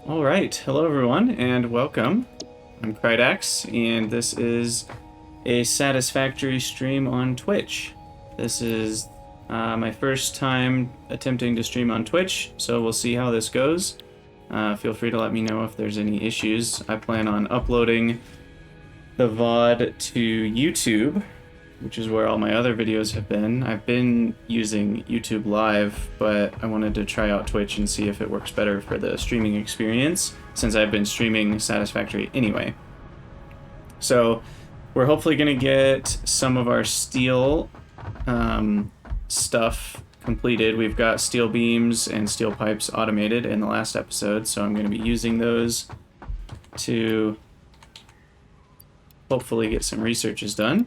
Alright, hello everyone, and welcome. I'm Krydax, and this is a Satisfactory stream on Twitch. This is my first time attempting to stream on Twitch, so we'll see how this goes. Feel free to let me know if there's any issues. I plan on uploading the VOD to YouTube, which is where all my other videos have been. I've been using YouTube Live, but I wanted to try out Twitch and see if it works better for the streaming experience, since I've been streaming Satisfactory anyway. So we're hopefully going to get some of our steel stuff completed. We've got steel beams and steel pipes automated in the last episode, so I'm going to be using those to hopefully get some researches done.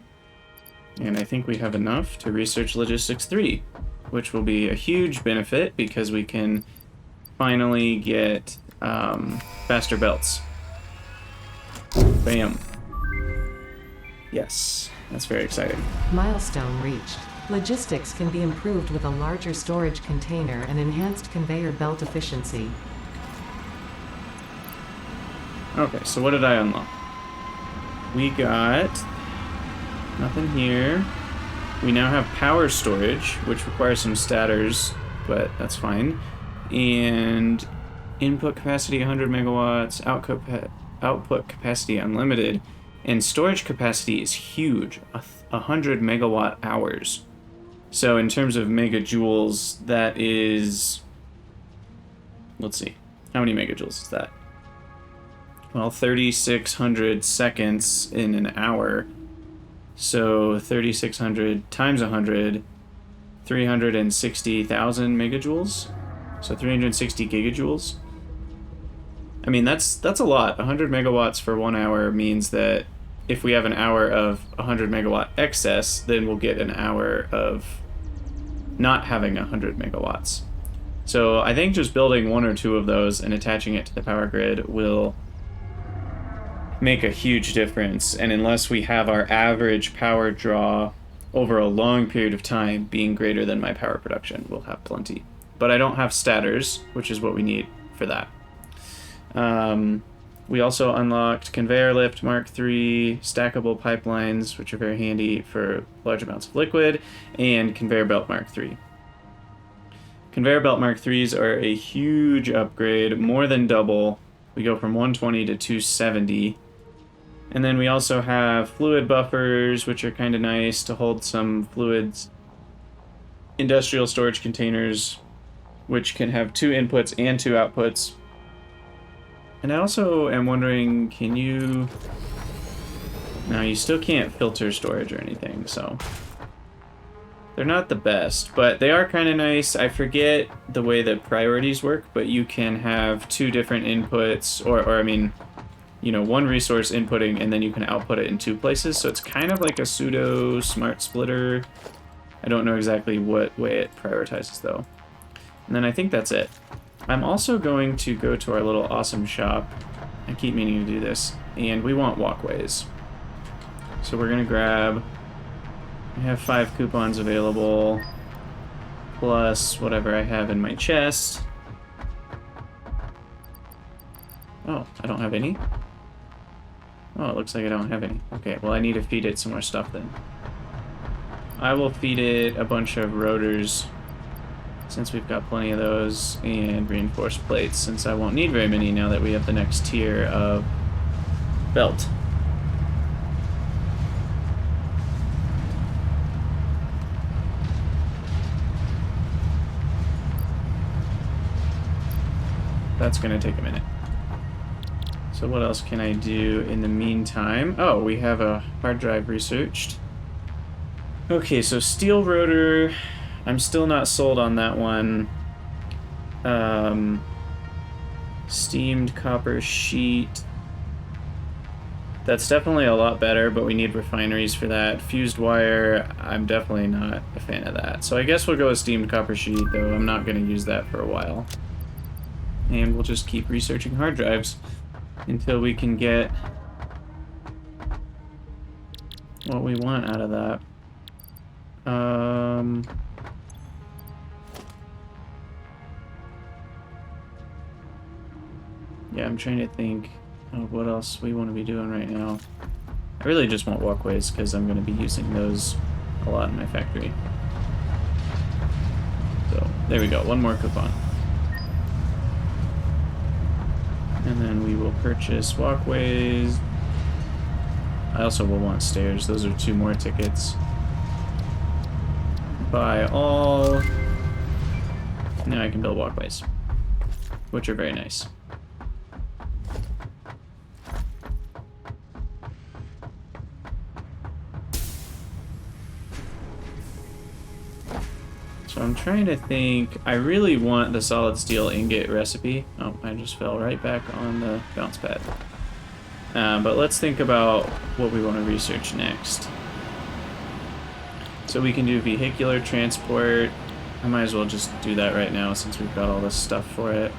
And I think we have enough to research Logistics 3, which will be a huge benefit because we can finally get faster belts. Bam. Yes, that's very exciting. Milestone reached. Logistics can be improved with a larger storage container and enhanced conveyor belt efficiency. Okay, so what did I unlock? We got nothing here. We now have power storage, which requires some stators, but that's fine. And input capacity 100 megawatts, output capacity unlimited, and storage capacity is huge, 100 megawatt hours. So in terms of megajoules, that is, let's see, how many megajoules is that? Well, 3,600 seconds in an hour. So 3,600 times 100, 360,000 megajoules. So 360 gigajoules. I mean, that's a lot. 100 megawatts for 1 hour means that if we have an hour of 100 megawatt excess, then we'll get an hour of not having 100 megawatts. So I think just building one or two of those and attaching it to the power grid will make a huge difference. And unless we have our average power draw over a long period of time being greater than my power production, we'll have plenty. But I don't have stators, which is what we need for that. We also unlocked conveyor lift Mark III, stackable pipelines, which are very handy for large amounts of liquid, and conveyor belt Mark III. Conveyor belt Mark IIIs are a huge upgrade, more than double. We go from 120 to 270. And then we also have fluid buffers, which are kind of nice to hold some fluids. Industrial storage containers, which can have 2 inputs and 2 outputs. And I also am wondering, can you... No, you still can't filter storage or anything, so... They're not the best, but they are kind of nice. I forget the way that priorities work, but you can have 2 different inputs, or I mean, you know, 1 resource inputting, and then you can output it in 2 places, so it's kind of like a pseudo smart splitter. I don't know exactly what way it prioritizes, though. And then I think that's it. I'm also going to go to our little awesome shop. I keep meaning to do this. And we want walkways. So we're going to grab... I have 5 coupons available. Plus whatever I have in my chest. Oh, I don't have any? Oh, it looks like I don't have any. Okay, well I need to feed it some more stuff then. I will feed it a bunch of rotors, since we've got plenty of those, and reinforced plates, since I won't need very many now that we have the next tier of belt. That's going to take a minute. So what else can I do in the meantime? Oh, we have a hard drive researched. Okay, so steel rotor... I'm still not sold on that one. Steamed copper sheet. That's definitely a lot better, but we need refineries for that. Fused wire, I'm definitely not a fan of that. So I guess we'll go with steamed copper sheet, though I'm not going to use that for a while. And we'll just keep researching hard drives until we can get what we want out of that. Yeah, I'm trying to think of what else we want to be doing right now. I really just want walkways because I'm going to be using those a lot in my factory. So, there we go. One more coupon. And then we will purchase walkways. I also will want stairs. Those are 2 more tickets. Buy all. Now I can build walkways, which are very nice. So I'm trying to think. I really want the solid steel ingot recipe. Oh, I just fell right back on the bounce pad. But let's think about what we want to research next. So we can do vehicular transport. I might as well just do that right now since we've got all this stuff for it.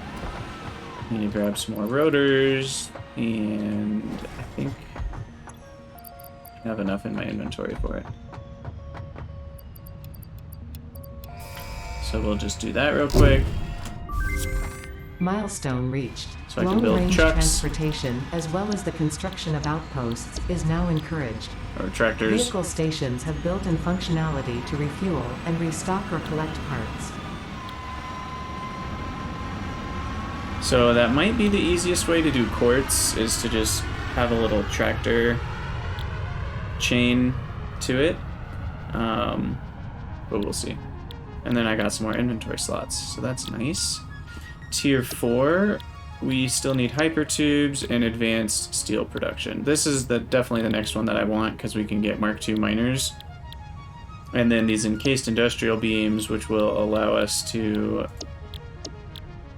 Need to grab some more rotors, and I think I have enough in my inventory for it. So we'll just do that real quick. Milestone reached. So I can build Long-range trucks. transportation, as well as the construction of outposts, is now encouraged. Or tractors. Vehicle stations have built-in functionality to refuel and restock or collect parts. So that might be the easiest way to do quartz, is to just have a little tractor chain to it. But we'll see. And then I got some more inventory slots, so that's nice. Tier 4, we still need hypertubes and advanced steel production. This is definitely the next one that I want because we can get Mark II miners. And then these encased industrial beams, which will allow us to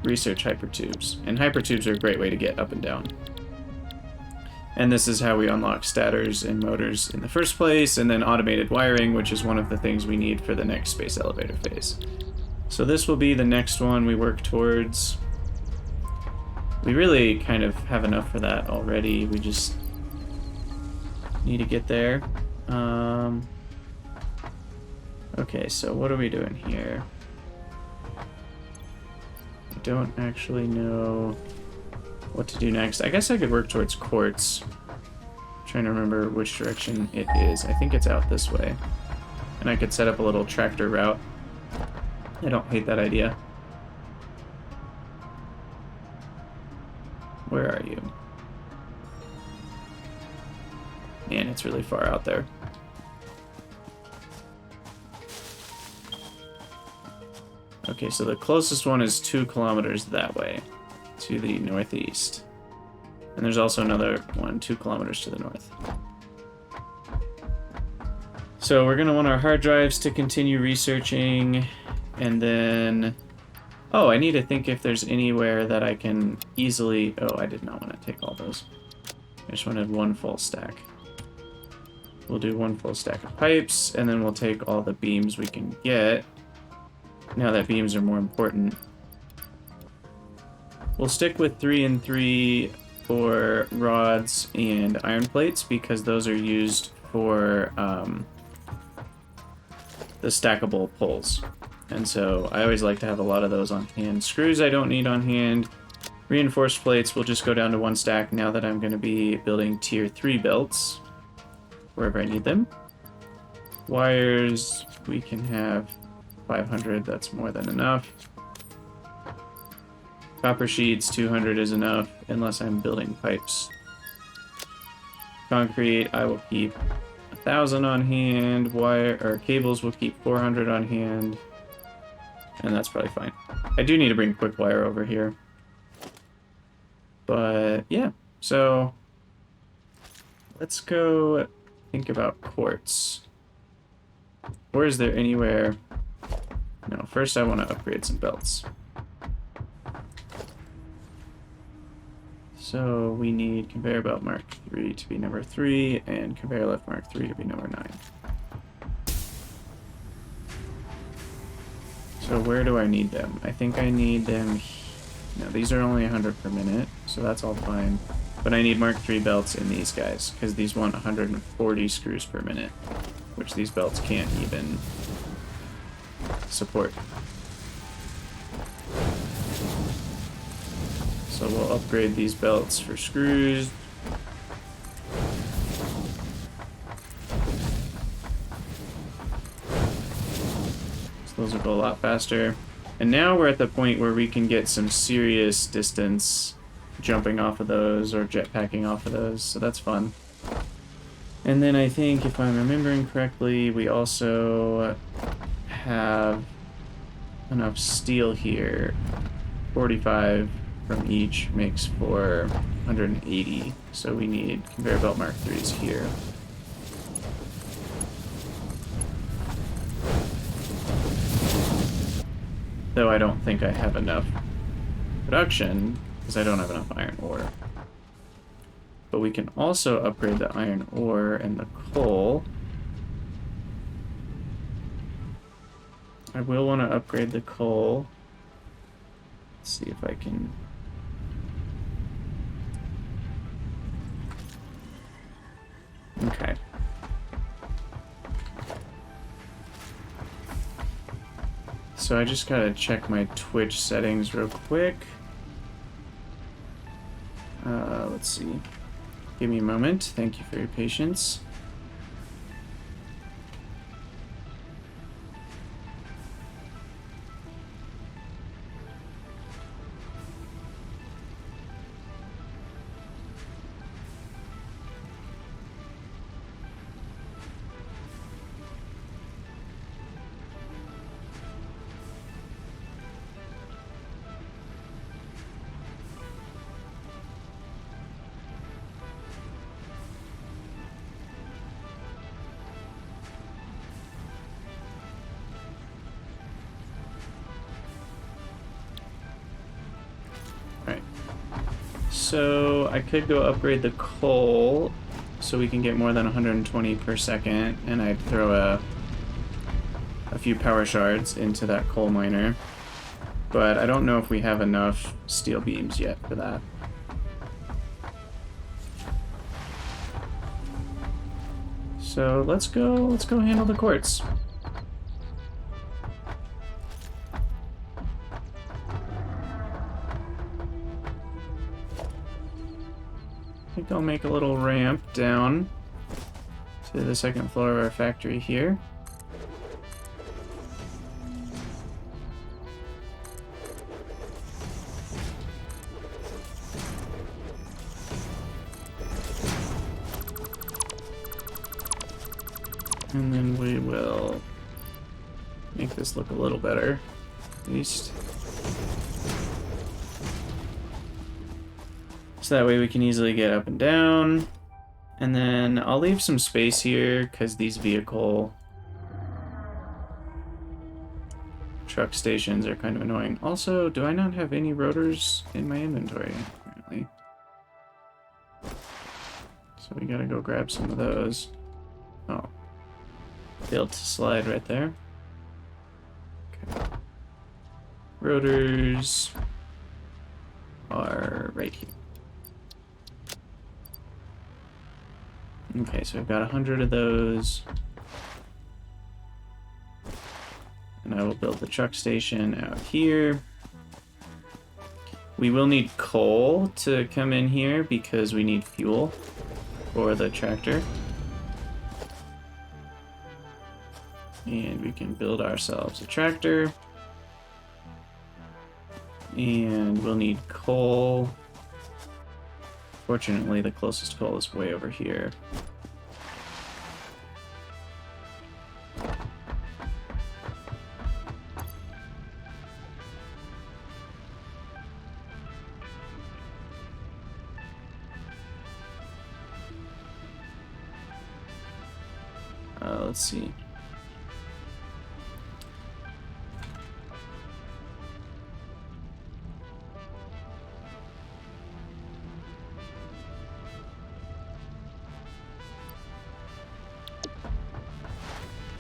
research hypertubes. And hypertubes are a great way to get up and down. And this is how we unlock stators and motors in the first place, and then automated wiring, which is one of the things we need for the next space elevator phase. So this will be the next one we work towards. We really kind of have enough for that already. We just need to get there. Okay, so what are we doing here? I don't actually know what to do next. I guess I could work towards quartz. I'm trying to remember which direction it is. I think it's out this way. And I could set up a little tractor route. I don't hate that idea. Where are you? Man, it's really far out there. Okay, so the closest one is 2 kilometers that way, to the northeast. And there's also another one 2 kilometers to the north. So we're going to want our hard drives to continue researching, and then... Oh, I need to think if there's anywhere that I can easily... Oh, I did not want to take all those. I just wanted 1 full stack. We'll do 1 full stack of pipes, and then we'll take all the beams we can get. Now that beams are more important. We'll stick with 3 and 3 for rods and iron plates because those are used for the stackable poles. And so I always like to have a lot of those on hand. Screws I don't need on hand. Reinforced plates will just go down to 1 stack now that I'm going to be building tier 3 belts wherever I need them. Wires, we can have 500, that's more than enough. Copper sheets, 200 is enough, unless I'm building pipes. Concrete, I will keep 1,000 on hand. Wire or cables will keep 400 on hand, and that's probably fine. I do need to bring quick wire over here, but yeah. So let's go think about quartz. Or is there anywhere? No, first I want to upgrade some belts. So we need conveyor belt Mark 3 to be number 3 and conveyor lift Mark 3 to be number 9. So where do I need them? I think I need them... No, these are only 100 per minute, so that's all fine. But I need Mark 3 belts in these guys, because these want 140 screws per minute, which these belts can't even support. So we'll upgrade these belts for screws. So those will go a lot faster. And now we're at the point where we can get some serious distance jumping off of those or jetpacking off of those, so that's fun. And then I think, if I'm remembering correctly, we also have enough steel here. 45 from each makes for 180, so we need conveyor belt Mark IIIs here. Though I don't think I have enough production, because I don't have enough iron ore. But we can also upgrade the iron ore and the coal. I will want to upgrade the coal. Let's see if I can... Okay. So I just gotta check my Twitch settings real quick. Let's see. Give me a moment. Thank you for your patience. So I could go upgrade the coal so we can get more than 120 per second, and I'd throw a few power shards into that coal miner. But I don't know if we have enough steel beams yet for that. So let's go handle the quartz. I think I'll make a little ramp down to the second floor of our factory here. And then we will make this look a little better, at least. So that way we can easily get up and down. And then I'll leave some space here because these vehicle truck stations are kind of annoying. Also, do I not have any rotors in my inventory, apparently? So we gotta go grab some of those. Oh. Built to slide right there. Okay. Rotors are right here. Okay, so I've got 100 of those. And I will build the truck station out here. We will need coal to come in here because we need fuel for the tractor. And we can build ourselves a tractor. And we'll need coal. Fortunately, the closest coal is way over here. Let's see.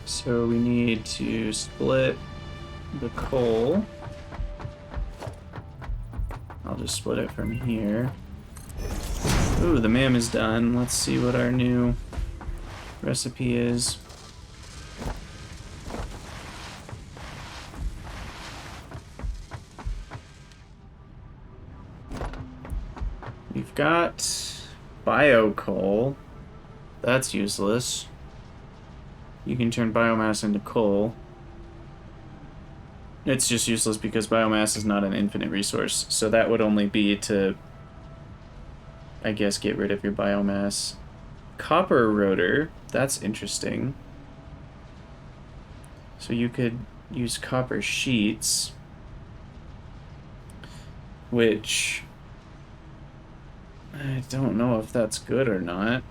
So we need to split the coal. I'll just split it from here. Ooh, the mam is done. Let's see what our new recipe is. We've got bio coal. That's useless. You can turn biomass into coal. It's just useless because biomass is not an infinite resource. So that would only be to, I guess, get rid of your biomass. Copper rotor. That's interesting. So you could use copper sheets, which I don't know if that's good or not.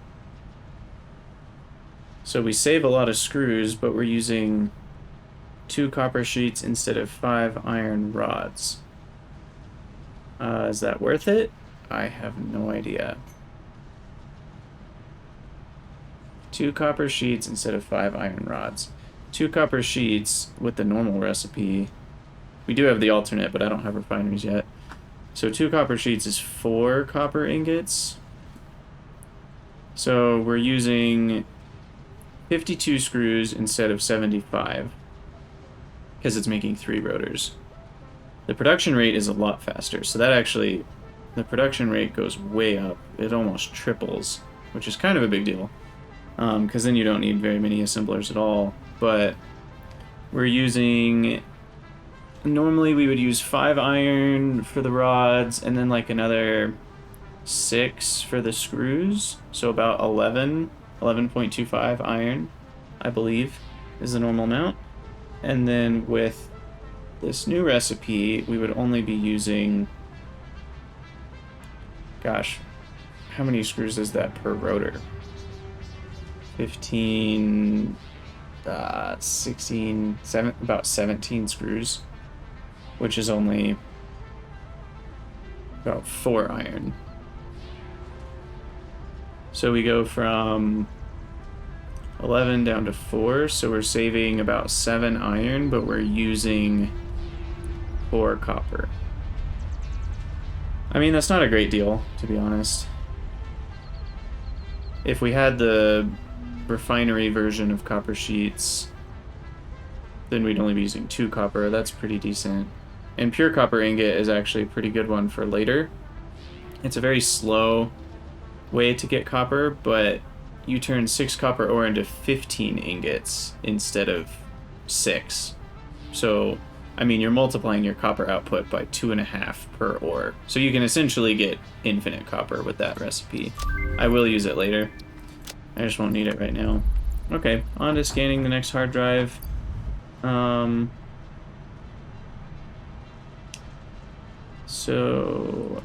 So we save a lot of screws, but we're using 2 copper sheets instead of 5 iron rods. Is that worth it? I have no idea. 2 copper sheets instead of 5 iron rods. 2 copper sheets with the normal recipe. We do have the alternate, but I don't have refineries yet. So 2 copper sheets is 4 copper ingots. So we're using 52 screws instead of 75 because it's making 3 rotors. The production rate is a lot faster, so that actually, the production rate goes way up. It almost triples, which is kind of a big deal because then you don't need very many assemblers at all. But we're using, normally we would use 5 iron for the rods and then like another 6 for the screws, so about 11.25 iron, I believe, is the normal amount. And then with this new recipe, we would only be using, gosh, how many screws is that per rotor? 15, 16, about 17 screws, which is only about 4 iron. So we go from 11 down to 4, so we're saving about 7 iron, but we're using 4 copper. I mean, that's not a great deal, to be honest. If we had the refinery version of copper sheets, then we'd only be using 2 copper. That's pretty decent. And pure copper ingot is actually a pretty good one for later. It's a very slow way to get copper, but you turn 6 copper ore into 15 ingots instead of 6. So, I mean, you're multiplying your copper output by 2.5 per ore. So you can essentially get infinite copper with that recipe. I will use it later. I just won't need it right now. Okay, on to scanning the next hard drive. So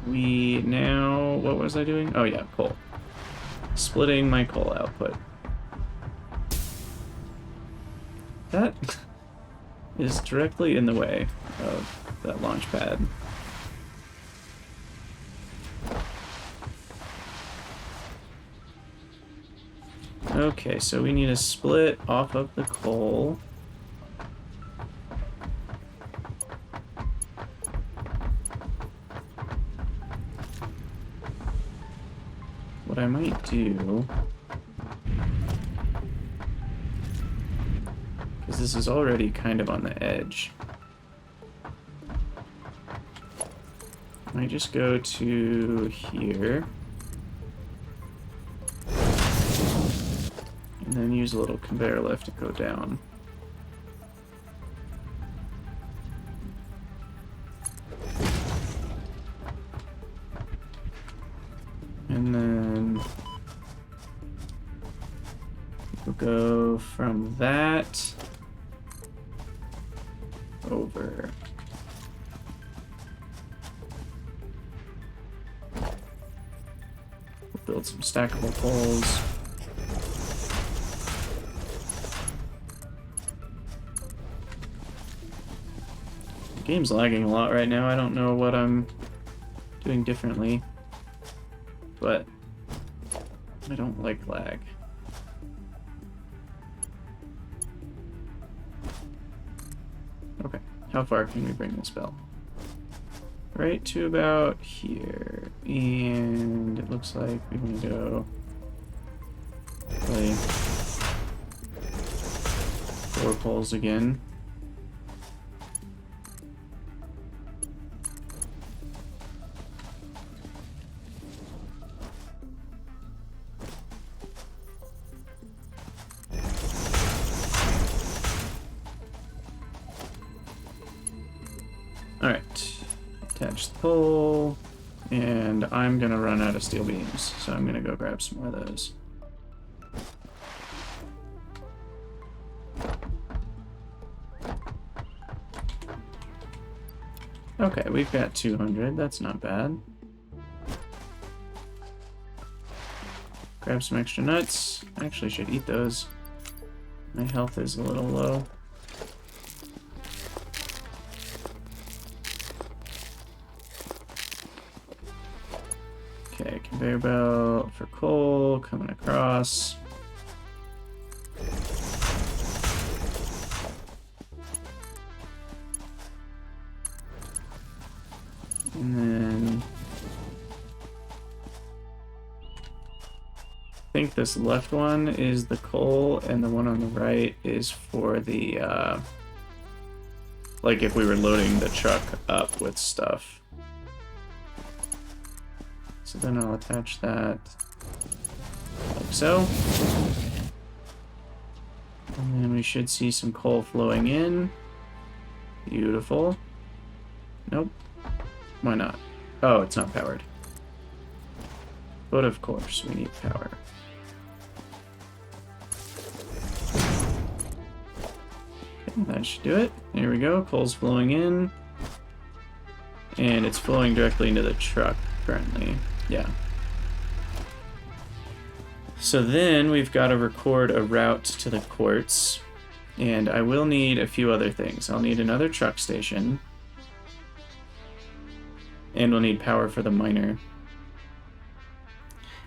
we now, what was I doing? Oh yeah, coal. Splitting my coal output. That is directly in the way of that launch pad. Okay, so we need to split off of the coal. What I might do, because this is already kind of on the edge, I might just go to here and then use a little conveyor lift to go down. And then we'll go from that over. We'll build some stackable poles. The game's lagging a lot right now. I don't know what I'm doing differently, but I don't like lag. Okay, how far can we bring this belt? Right to about here, and it looks like we want to go play 4 poles again. coal, and I'm gonna run out of steel beams, so I'm gonna go grab some more of those. Okay, we've got 200, that's not bad. Grab some extra nuts. I actually should eat those. My health is a little low. Okay, conveyor belt for coal coming across. And then I think this left one is the coal, and the one on the right is for the, like if we were loading the truck up with stuff. So then I'll attach that like so. And then we should see some coal flowing in. Beautiful. Nope. Why not? Oh, it's not powered. But of course, we need power. Okay, that should do it. There we go. Coal's flowing in. And it's flowing directly into the truck currently. Yeah. So then we've got to record a route to the quartz. And I will need a few other things. I'll need another truck station. And we'll need power for the miner.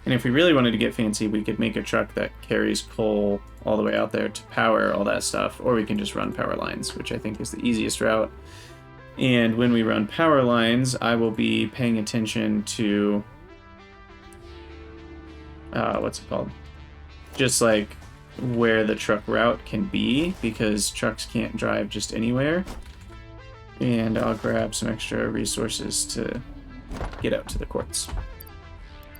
And if we really wanted to get fancy, we could make a truck that carries coal all the way out there to power all that stuff, or we can just run power lines, which I think is the easiest route. And when we run power lines, I will be paying attention to, what's it called? Just like where the truck route can be, because trucks can't drive just anywhere. And I'll grab some extra resources to get out to the quartz.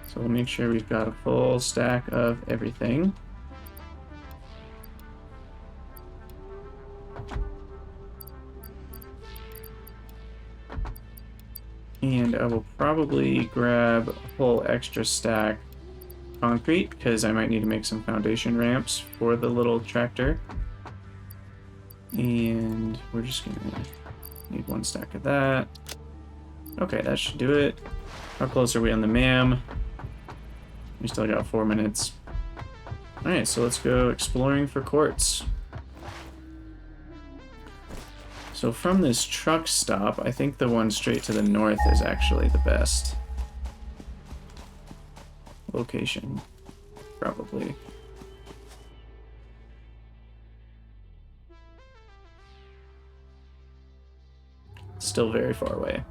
So we'll make sure we've got a full stack of everything. And I will probably grab a whole extra stack concrete, because I might need to make some foundation ramps for the little tractor. And we're just gonna need one stack of that. Okay, that should do it. How close are we on the MAM? We still got 4 minutes. Alright, so let's go exploring for quartz. So from this truck stop, I think the one straight to the north is actually the best location, probably. Still very far away.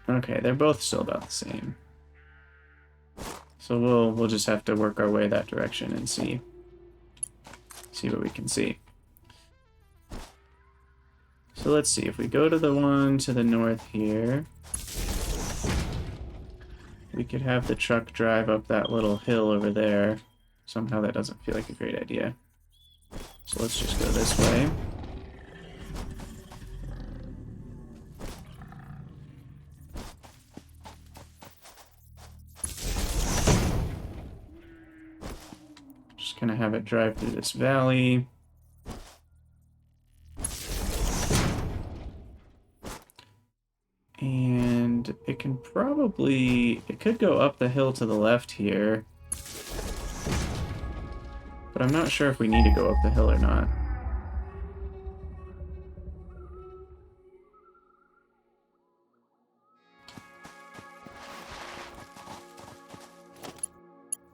Okay, they're both still about the same. So we'll just have to work our way that direction and see what we can see. So let's see, if we go to the one to the north here, we could have the truck drive up that little hill over there. Somehow that doesn't feel like a great idea. So let's just go this way. Just gonna have it drive through this valley. And it can probably, it could go up the hill to the left here. But I'm not sure if we need to go up the hill or not.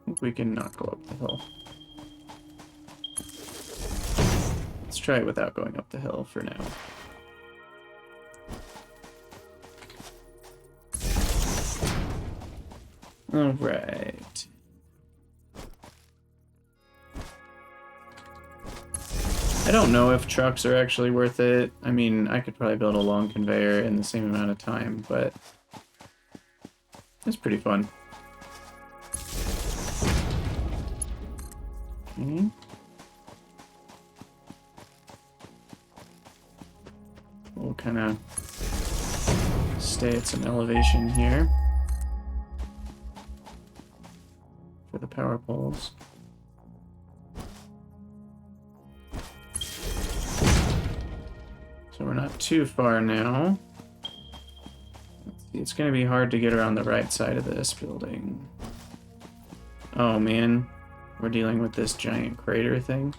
I think we can not go up the hill. Let's try it without going up the hill for now. Alright. I don't know if trucks are actually worth it. I mean, I could probably build a long conveyor in the same amount of time, but it's pretty fun. Okay. We'll kind of stay at some elevation here for the power poles. So we're not too far now. Let's see, it's going to be hard to get around the right side of this building. Oh man, we're dealing with this giant crater thing.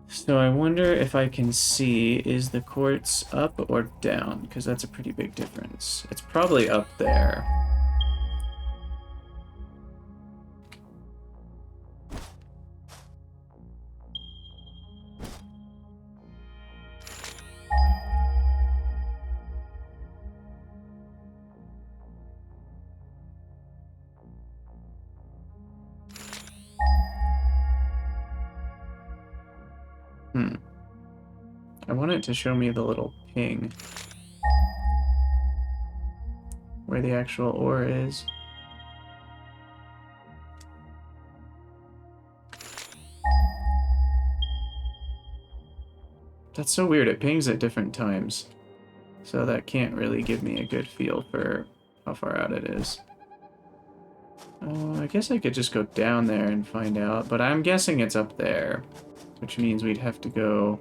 So I wonder if I can see, is the quartz up or down? Because that's a pretty big difference. It's probably up there. I want it to show me the little ping where the actual ore is. That's so weird, it pings at different times. So that can't really give me a good feel for how far out it is. I guess I could just go down there and find out, but I'm guessing it's up there, which means we'd have to go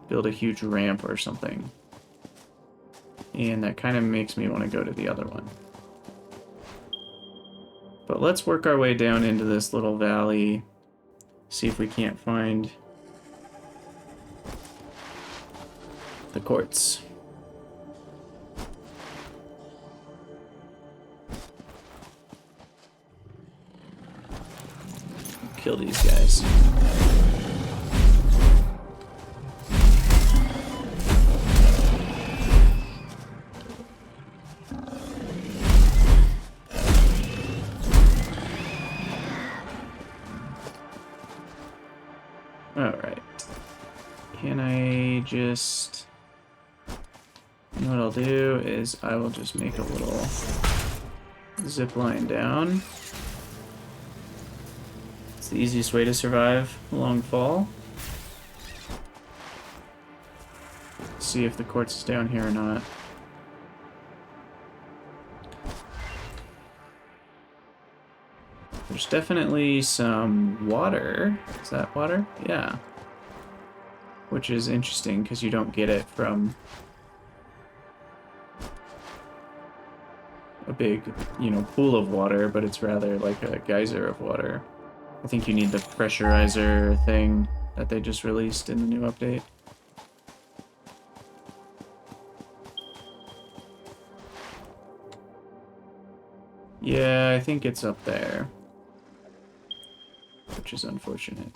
build a huge ramp or something. And that kind of makes me want to go to the other one. But let's work our way down into this little valley, see if we can't find the quartz. Kill these guys. Alright. Can I just... You know what I'll do is I will just make a little zip line down. It's the easiest way to survive a long fall. See if the quartz is down here or not. There's definitely some water. Is that water? Yeah. Which is interesting because you don't get it from a big, pool of water, but it's rather like a geyser of water. I think you need the pressurizer thing that they just released in the new update. Yeah, I think it's up there. Which is unfortunate.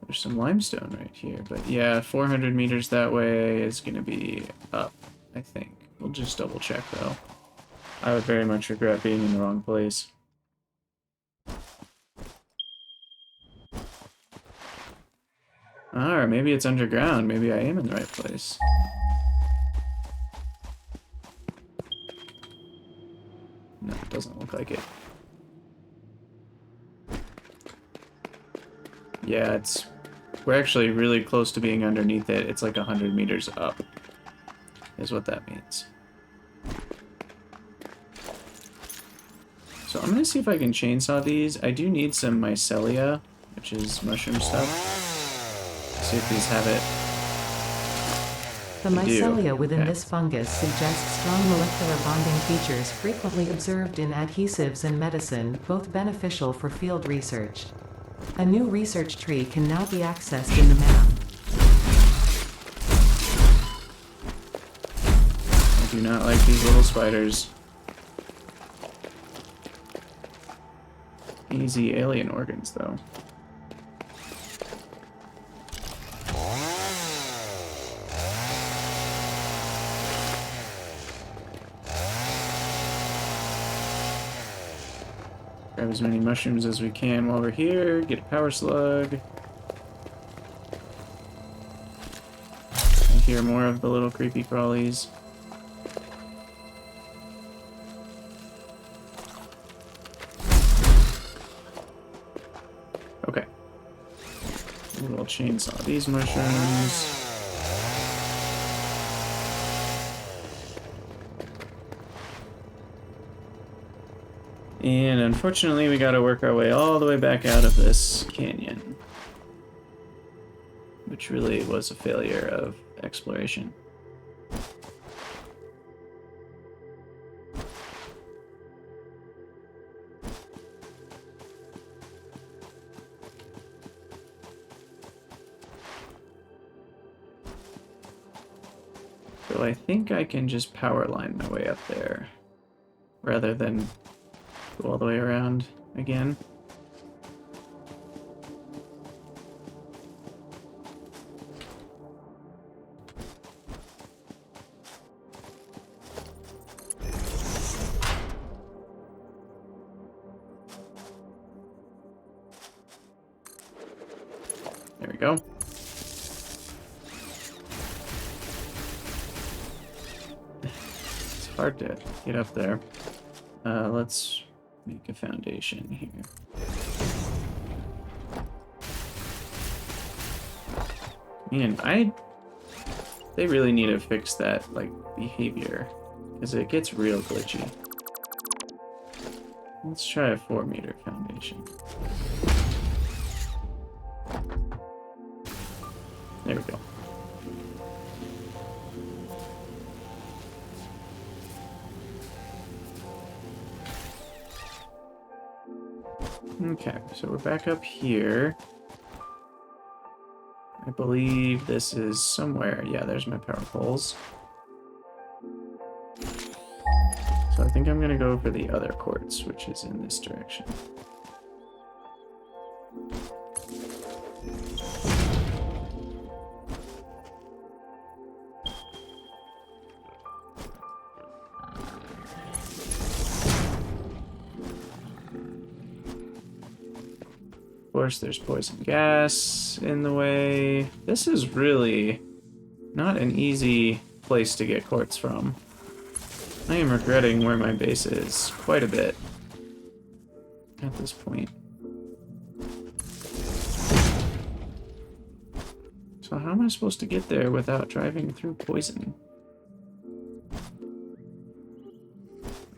There's some limestone right here, but yeah, 400 meters that way is going to be up, I think. We'll just double check, though. I would very much regret being in the wrong place. Or maybe it's underground. Maybe I am in the right place. No, it doesn't look like it. Yeah, we're actually really close to being underneath it. It's like 100 meters up, is what that means. So I'm going to see if I can chainsaw these. I do need some mycelia, which is mushroom stuff. See if these have it. The mycelia within this fungus suggests strong molecular bonding features frequently observed in adhesives and medicine, both beneficial for field research. A new research tree can now be accessed in the map. I do not like these little spiders. Easy alien organs, though. Grab as many mushrooms as we can while we're here. Get a power slug. I hear more of the little creepy crawlies. Okay. We'll chainsaw these mushrooms. And unfortunately, we gotta work our way all the way back out of this canyon. Which really was a failure of exploration. So I think I can just power line my way up there, rather than go all the way around again. There we go. It's hard to get up there. Let's make a foundation here. Man, they really need to fix that, like, behavior, because it gets real glitchy. Let's try a 4-meter foundation. There we go. Okay, so we're back up here. I believe this is somewhere. Yeah, there's my power poles. So I think I'm gonna go for the other quartz, which is in this direction. Of course, there's poison gas in the way. This is really not an easy place to get quartz from. I am regretting where my base is quite a bit at this point. So how am I supposed to get there without driving through poison?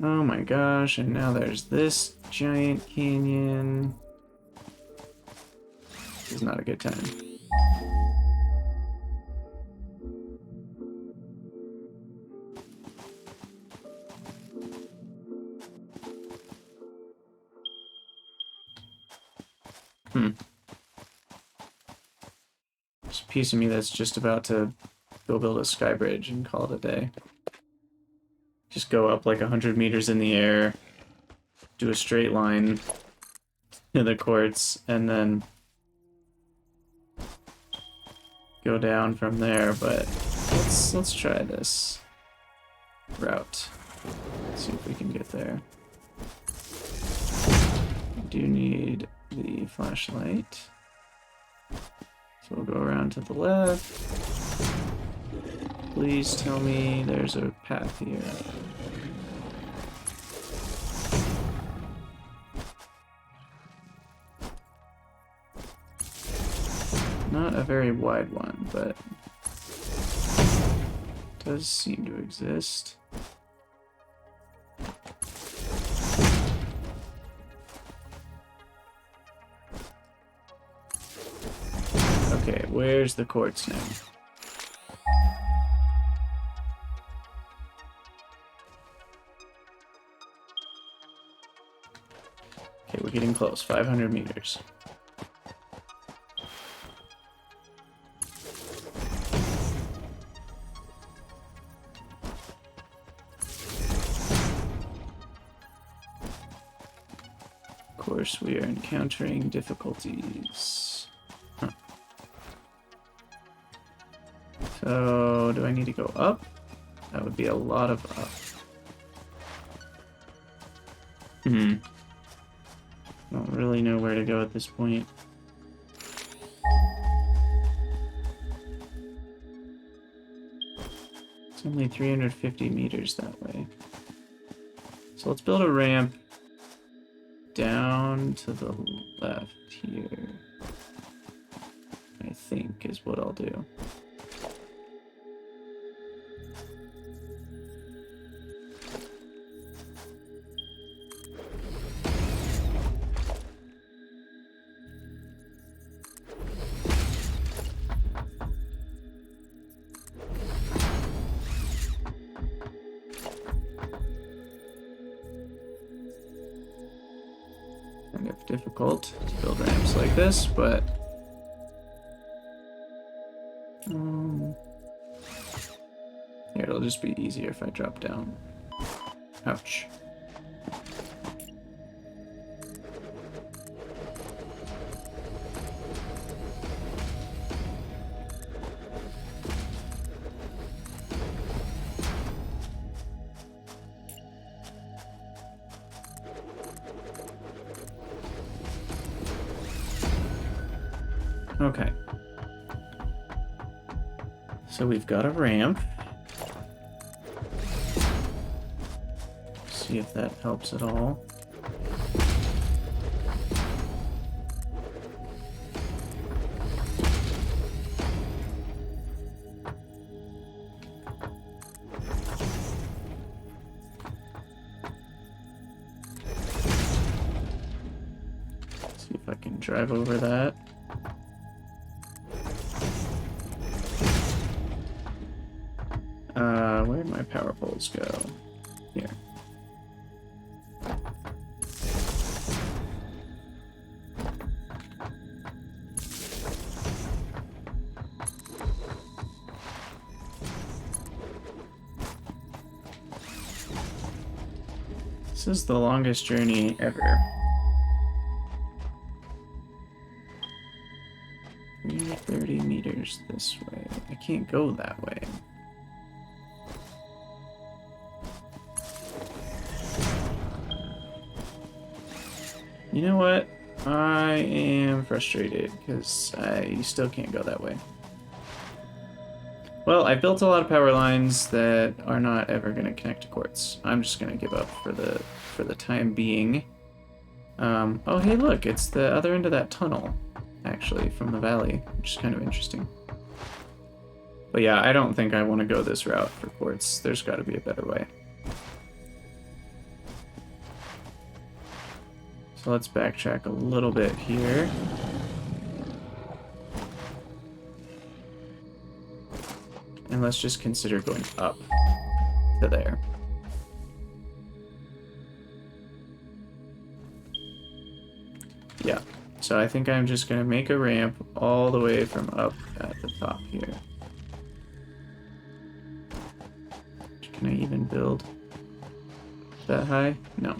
Oh my gosh, and now there's this giant canyon. This is not a good time. There's a piece of me that's just about to go build a sky bridge and call it a day. Just go up like 100 meters in the air, do a straight line to the quartz, and then go down from there. But let's try this route. See if we can get there. I do need the flashlight. So we'll go around to the left. Please tell me there's a path here. Not a very wide one, but does seem to exist. Okay, where's the quartz now? Okay, we're getting close. 500 meters. Of course, we are encountering difficulties. Huh. So, do I need to go up? That would be a lot of up. Don't really know where to go at this point. It's only 350 meters that way. So let's build a ramp down to the left here. I think is what I'll do. kind of difficult to build ramps like this, but here, it'll just be easier if I drop down. Ouch. Okay. So we've got a ramp. See if that helps at all. See if I can drive over that. Where'd my power poles go? Here. This is the longest journey ever. 30 meters this way. I can't go that way. You know what? I am frustrated because I still can't go that way. Well, I built a lot of power lines that are not ever going to connect to quartz. I'm just going to give up for the time being. Oh, hey, look, it's the other end of that tunnel, actually, from the valley, which is kind of interesting. But yeah, I don't think I want to go this route for quartz. There's got to be a better way. So let's backtrack a little bit here. And let's just consider going up to there. Yeah, so I think I'm just going to make a ramp all the way from up at the top here. Can I even build that high? No.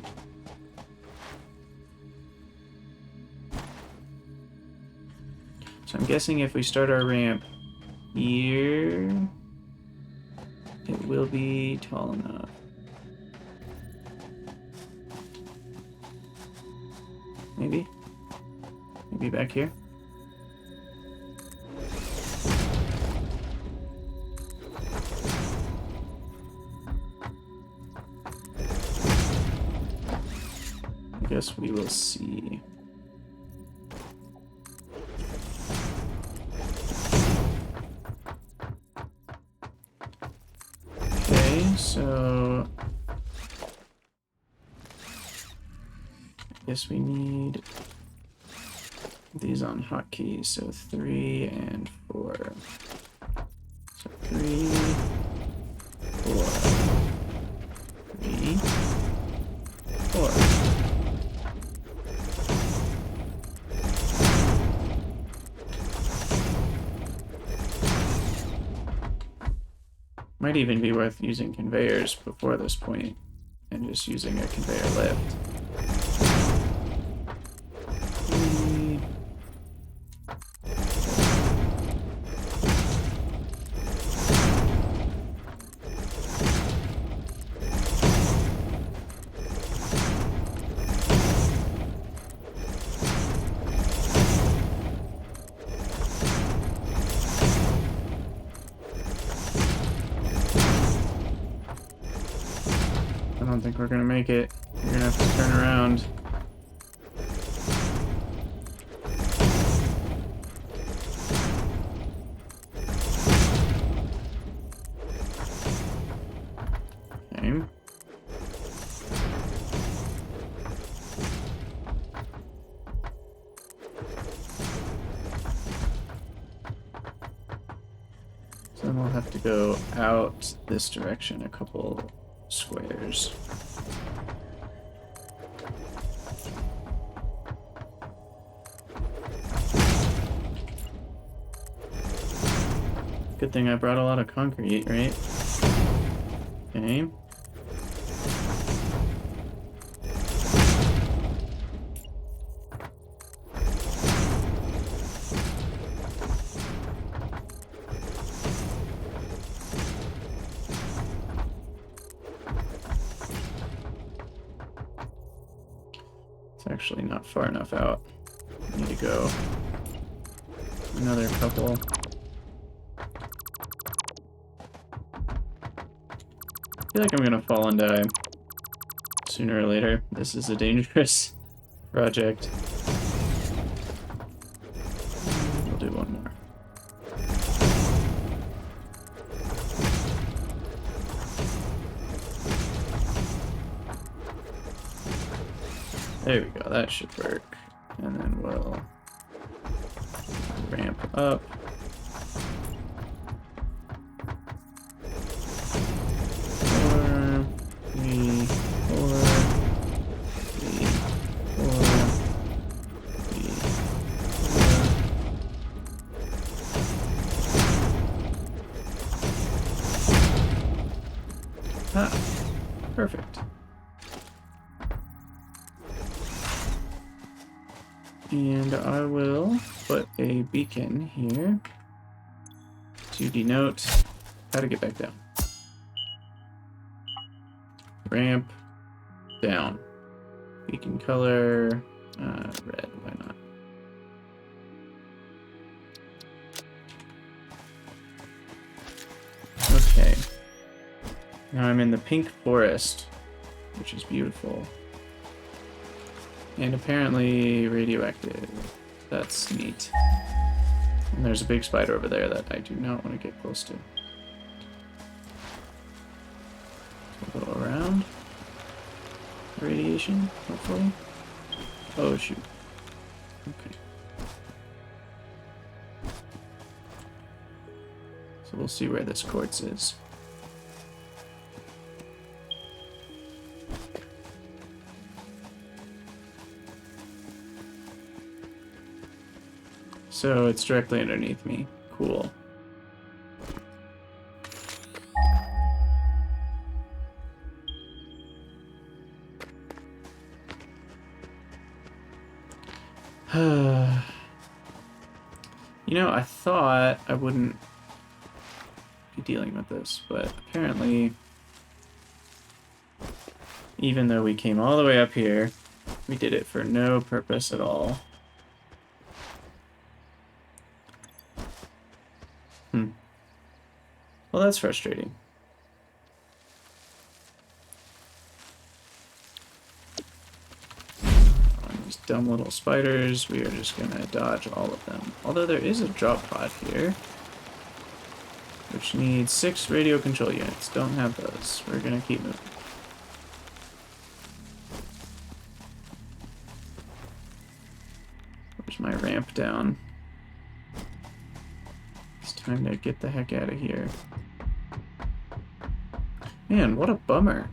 So I'm guessing if we start our ramp here, it will be tall enough. Maybe? Maybe back here? I guess we will see. So I guess we need these on hotkeys, so 3 and 4. So 3, 4, 3, 4. Might even be worth using conveyors before this point and just using a conveyor lift. I don't think we're gonna make it. You're gonna have to turn around. Okay. So then we'll have to go out this direction a couple squares. Good thing I brought a lot of concrete, right? Okay. It's actually not far enough out. I need to go another couple. I feel like I'm gonna fall and die sooner or later. This is a dangerous project. We'll do one more. There we go, that should work. And then we'll ramp up. 4, 3, 4, 3, 4, 3, 4. Ah, perfect. And I will put a beacon here to denote how to get back down. Ramp down. Beacon color red. Why not? Okay. Now I'm in the pink forest, which is beautiful. And apparently radioactive. That's neat. And there's a big spider over there that I do not want to get close to. So go around. Radiation, hopefully. Oh, shoot. Okay. So we'll see where this quartz is. So it's directly underneath me. Cool. You know, I thought I wouldn't be dealing with this, but apparently, even though we came all the way up here, we did it for no purpose at all. Well, that's frustrating. These dumb little spiders, we are just gonna dodge all of them. Although there is a drop pod here, which needs 6 radio control units. Don't have those. We're gonna keep moving. Where's my ramp down? It's time to get the heck out of here. Man, what a bummer.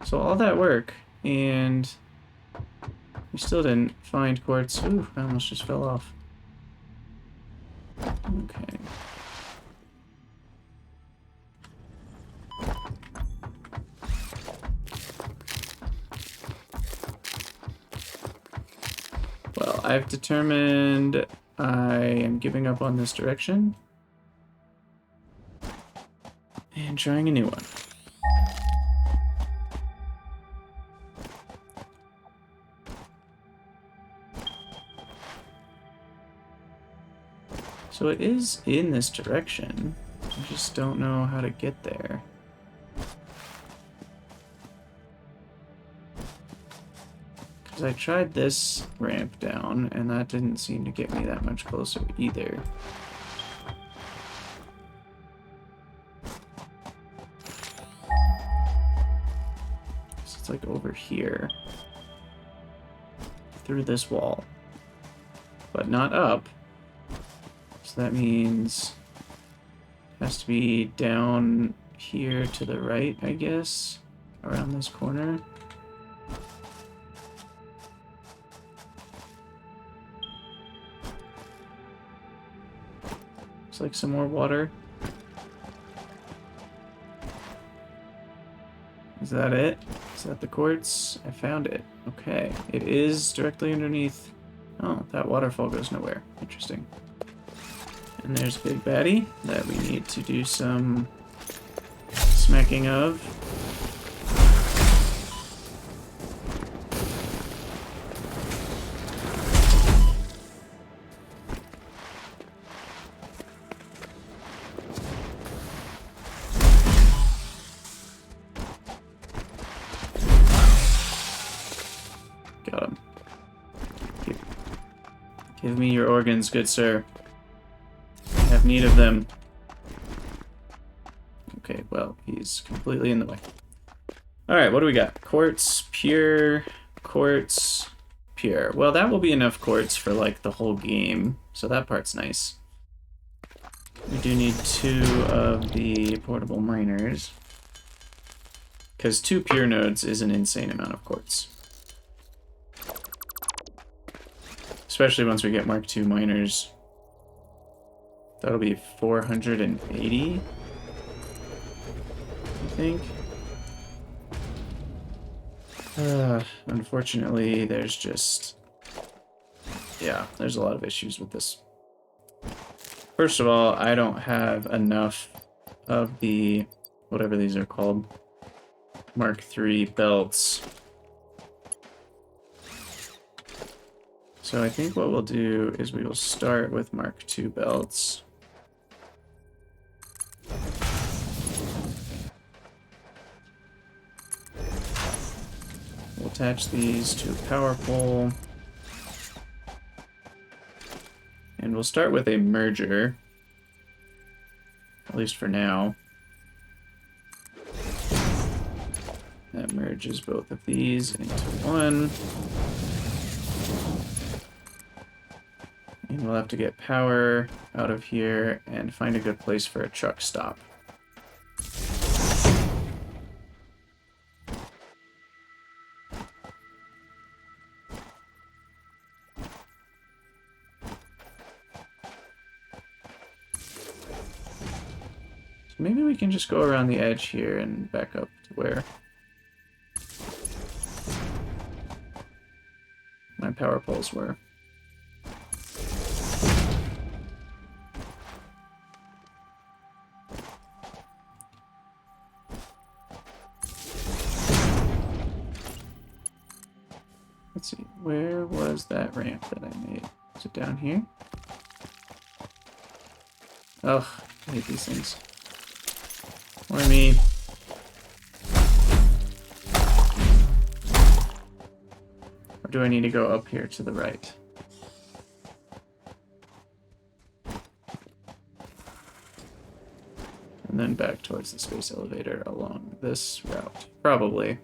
So all that work, and we still didn't find quartz. Ooh, I almost just fell off. Okay. Well, I've determined I am giving up on this direction and trying a new one. So it is in this direction. I just don't know how to get there. Because I tried this ramp down, and that didn't seem to get me that much closer either. So it's like over here. Through this wall. But not up. So that means it has to be down here to the right, I guess, around this corner. So like some more water. Is that it? Is that the quartz? I found it. Okay. It is directly underneath. Oh, that waterfall goes nowhere. Interesting. And there's Big Baddie that we need to do some smacking of. Got him. Give me your organs, good sir. I have need of them. Okay, well, he's completely in the way. Alright, what do we got? Quartz, pure, quartz, pure. Well, that will be enough quartz for, like, the whole game, so that part's nice. We do need 2 of the portable miners, because 2 pure nodes is an insane amount of quartz. Especially once we get Mark II miners. That'll be 480, I think. Unfortunately, there's just... yeah, there's a lot of issues with this. First of all, I don't have enough of the... whatever these are called. Mark III belts. So I think what we'll do is we will start with Mark II belts. We'll attach these to a power pole. And we'll start with a merger, at least for now. That merges both of these into one. And we'll have to get power out of here and find a good place for a truck stop. So maybe we can just go around the edge here and back up to where my power poles were. Let's see, where was that ramp that I made? Is it down here? Ugh, I hate these things. Or me. Or do I need to go up here to the right? And then back towards the space elevator along this route. Probably.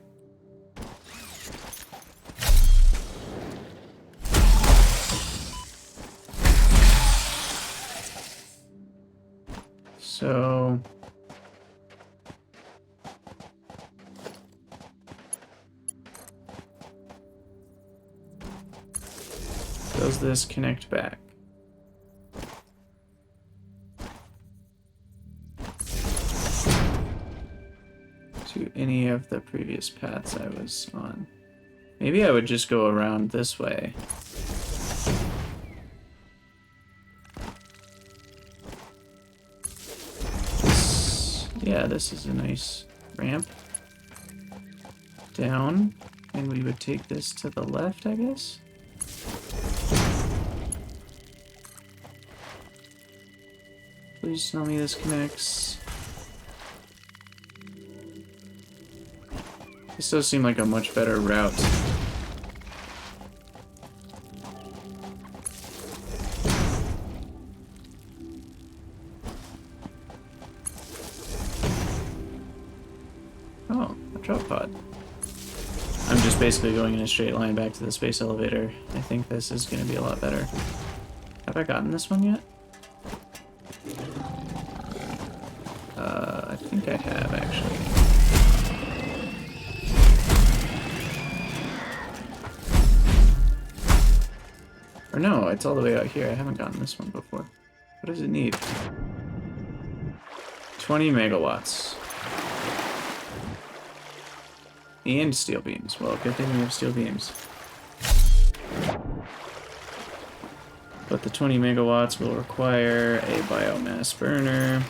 So does this connect back? To any of the previous paths I was on? Maybe I would just go around this way. Yeah, this is a nice ramp down, and we would take this to the left, I guess. Please tell me this connects. This does seem like a much better route. Oh, a drop pod. I'm just basically going in a straight line back to the space elevator. I think this is going to be a lot better. Have I gotten this one yet? I think I have, actually. Or no, it's all the way out here. I haven't gotten this one before. What does it need? 20 megawatts. And steel beams. Well, good thing we have steel beams. But the 20 megawatts will require a biomass burner.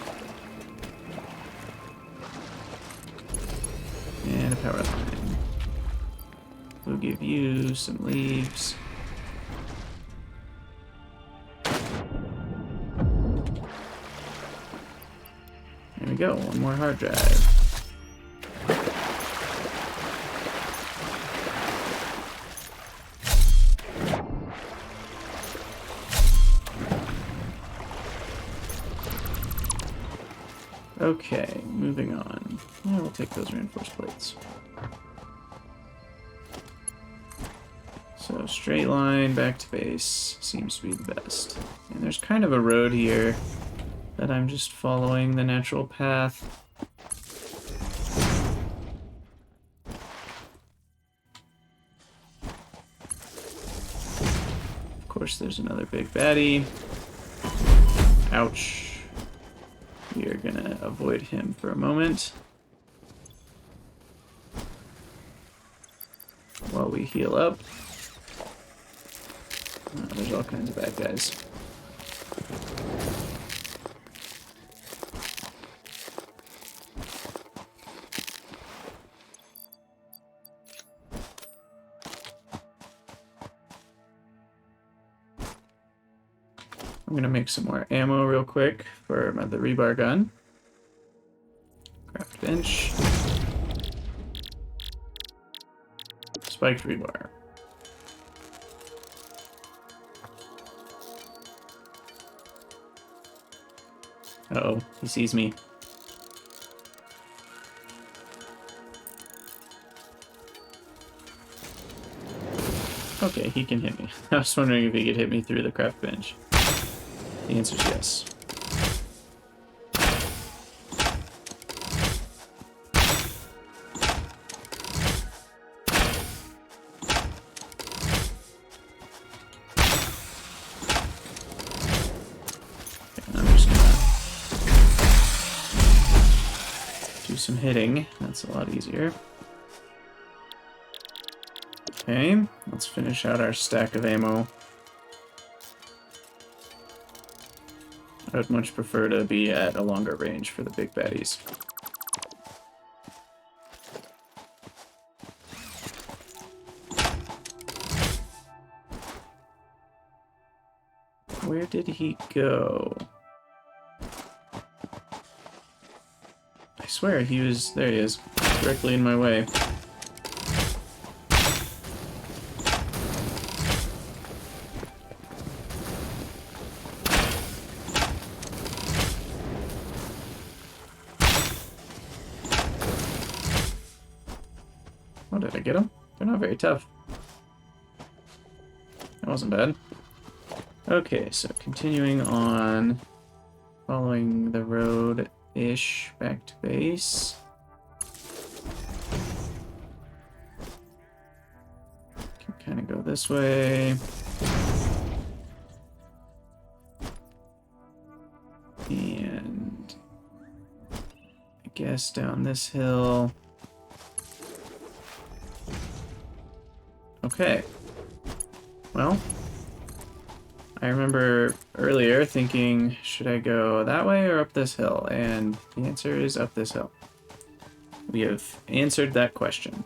And a power line. We'll give you some leaves. There we go, one more hard drive. Okay, moving on. Yeah, we'll take those reinforced plates. So straight line back to base seems to be the best. And there's kind of a road here that I'm just following the natural path. Of course, there's another big baddie. Ouch. We are gonna avoid him for a moment while we heal up. There's all kinds of bad guys. I'm gonna make some more ammo real quick for the rebar gun. Craft bench. Spiked rebar. Uh-oh, he sees me. Okay, he can hit me. I was wondering if he could hit me through the craft bench. The answer is yes. Okay, I'm just gonna do some hitting. That's a lot easier. Okay, let's finish out our stack of ammo. I would much prefer to be at a longer range for the big baddies. Where did he go? I swear he was... There he is. Directly in my way. Oh, did I get them? They're not very tough. That wasn't bad. Okay, so continuing on, following the road-ish back to base. Can kind of go this way. And I guess down this hill. Okay. Well, I remember earlier thinking, should I go that way or up this hill? And the answer is up this hill. We have answered that question.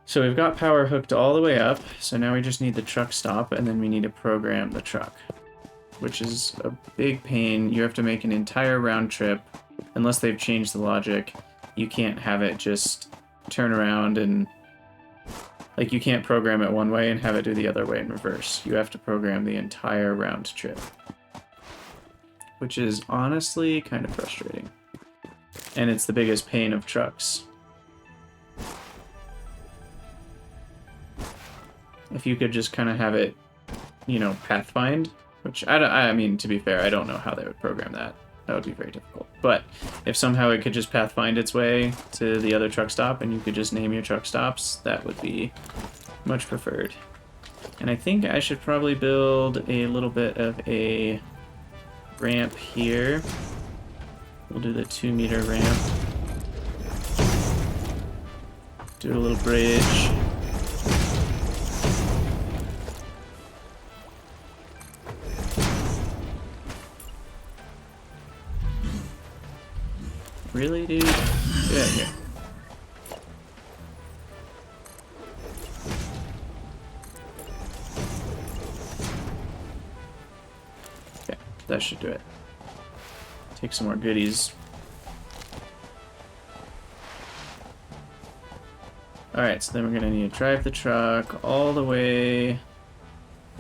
So we've got power hooked all the way up, so now we just need the truck stop, and then we need to program the truck, which is a big pain. You have to make an entire round trip. Unless they've changed the logic, you can't have it just turn around and... Like, you can't program it one way and have it do the other way in reverse. You have to program the entire round trip. Which is honestly kind of frustrating. And it's the biggest pain of trucks. If you could just kind of have it, you know, pathfind, which, I mean, to be fair, I don't know how they would program that. That would be very difficult. But if somehow it could just pathfind its way to the other truck stop and you could just name your truck stops, that would be much preferred. And I think I should probably build a little bit of a ramp here. We'll do the 2-meter ramp. Do a little bridge. Really, dude? Get out of here. Okay, that should do it. Take some more goodies. Alright, so then we're gonna need to drive the truck all the way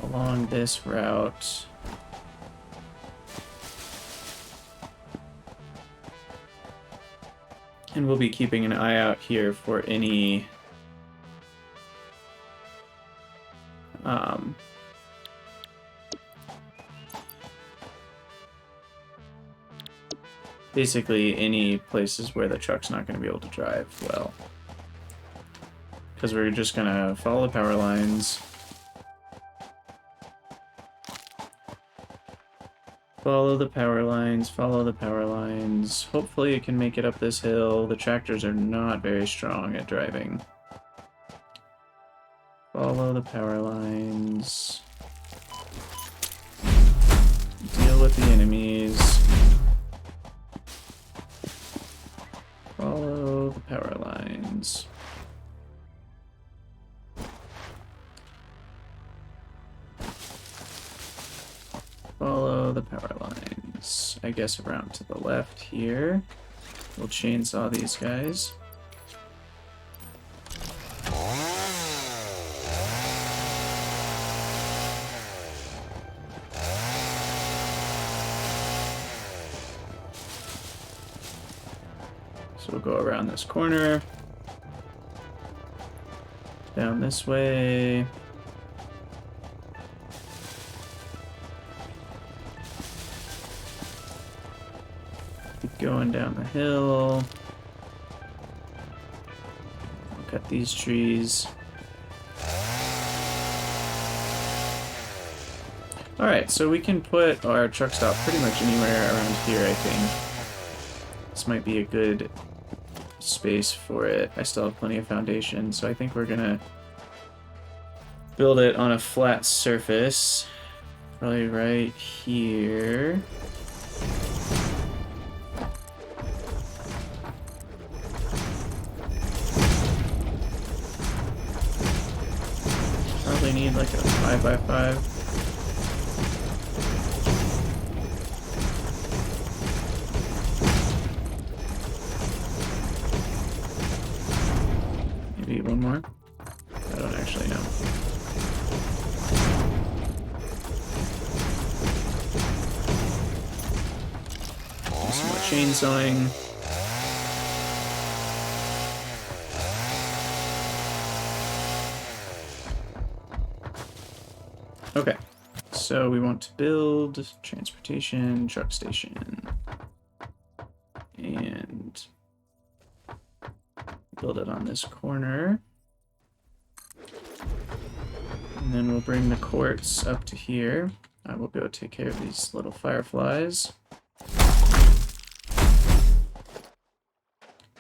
along this route. And we'll be keeping an eye out here for any basically any places where the truck's not going to be able to drive well. Because we're just going to follow the power lines. Follow the power lines, follow the power lines. Hopefully it can make it up this hill. The tractors are not very strong at driving. Follow the power lines. Deal with the enemies. Follow the power lines. Follow the power lines. I guess around to the left here. We'll chainsaw these guys. So we'll go around this corner. Down this way. Keep going down the hill. I'll cut these trees. Alright, so we can put our truck stop pretty much anywhere around here, I think. This might be a good space for it. I still have plenty of foundation, so I think we're gonna build it on a flat surface. Probably right here. Probably need like a 5x5. Maybe one more? I don't actually know. Do some more chainsawing. Okay, so we want to build transportation, truck station, and build it on this corner. And then we'll bring the quartz up to here. I will go take care of these little fireflies.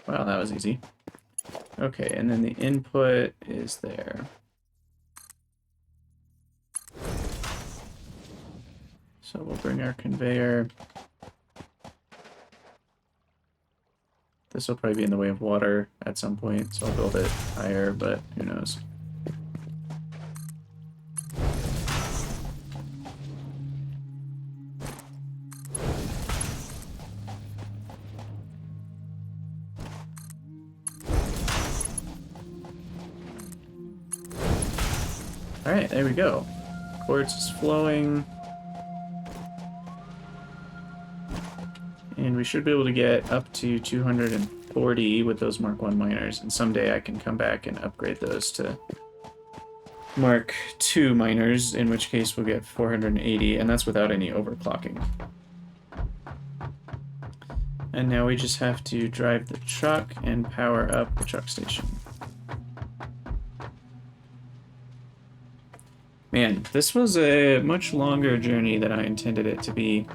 Wow, that was easy. Okay, and then the input is there. So we'll bring our conveyor. This will probably be in the way of water at some point, so I'll build it higher, but who knows. Alright, there we go. Quartz is flowing. And we should be able to get up to 240 with those Mark 1 miners, and someday I can come back and upgrade those to Mark 2 miners, in which case we'll get 480, and that's without any overclocking. And now we just have to drive the truck and power up the truck station. Man, this was a much longer journey than I intended it to be.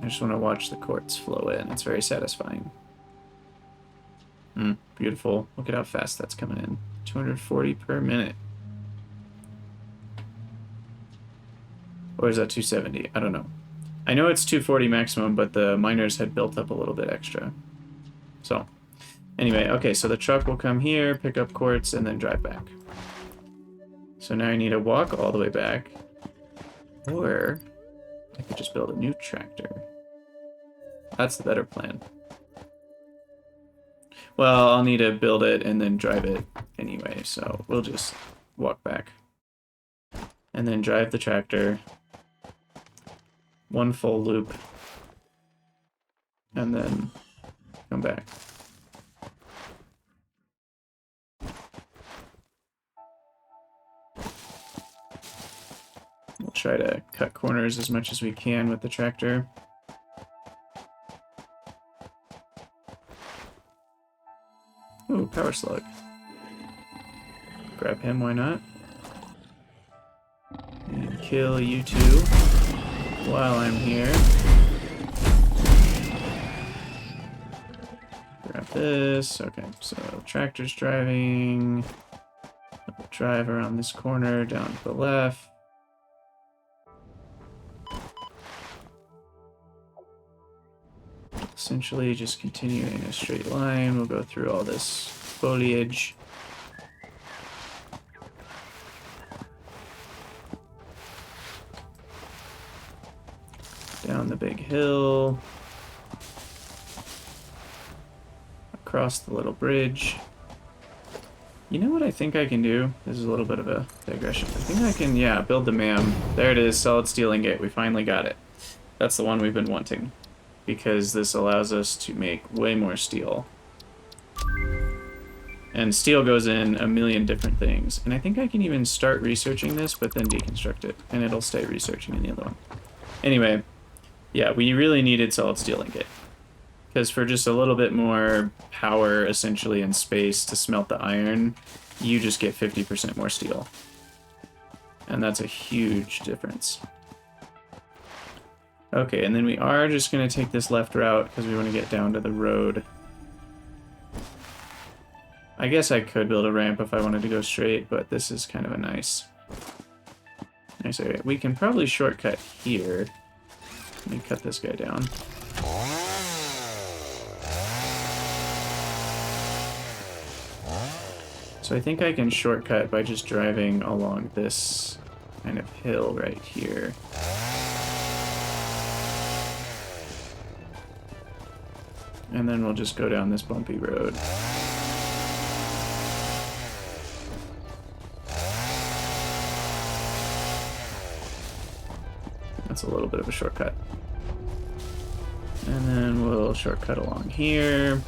I just want to watch the quartz flow in. It's very satisfying. Beautiful. Look at how fast that's coming in. 240 per minute. Or is that 270? I don't know. I know it's 240 maximum, but the miners had built up a little bit extra. So, anyway, okay, so the truck will come here, pick up quartz, and then drive back. So now I need to walk all the way back. Or I could just build a new tractor. That's the better plan. Well, I'll need to build it and then drive it anyway, so we'll just walk back. And then drive the tractor. One full loop. And then come back. We'll try to cut corners as much as we can with the tractor. Ooh, power slug. Grab him, why not? And kill you two while I'm here. Grab this. Okay, so tractor's driving. I'll drive around this corner down to the left. Essentially just continue in a straight line. We'll go through all this foliage. Down the big hill. Across the little bridge. You know what I think I can do? This is a little bit of a digression. I think I can, yeah, build the MAM. There it is, solid steel ingot. We finally got it. That's the one we've been wanting, because this allows us to make way more steel. And steel goes in a million different things. And I think I can even start researching this, but then deconstruct it, and it'll stay researching in the other one. Anyway, yeah, we really needed solid steel ingot. Because for just a little bit more power, essentially, and space to smelt the iron, you just get 50% more steel. And that's a huge difference. Okay, and then we are just going to take this left route because we want to get down to the road. I guess I could build a ramp if I wanted to go straight, but this is kind of a nice area. We can probably shortcut here. Let me cut this guy down. So I think I can shortcut by just driving along this kind of hill right here. And then we'll just go down this bumpy road. That's a little bit of a shortcut. And then we'll shortcut along here.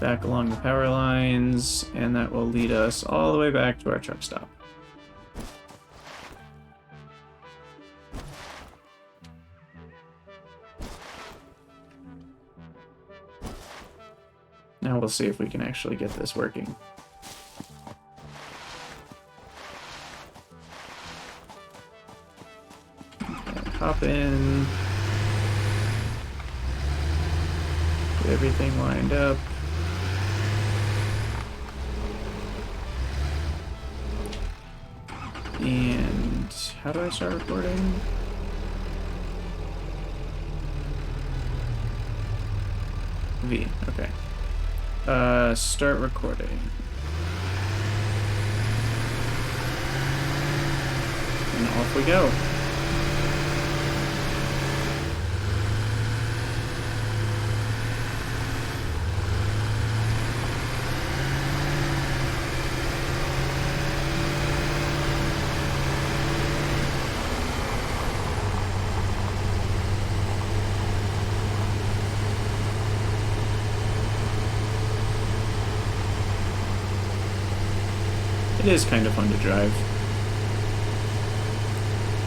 Back along the power lines, and that will lead us all the way back to our truck stop. Now we'll see if we can actually get this working. Okay, hop in. Get everything lined up. And how do I start recording? V, okay. Start recording. And off we go. It is kind of fun to drive.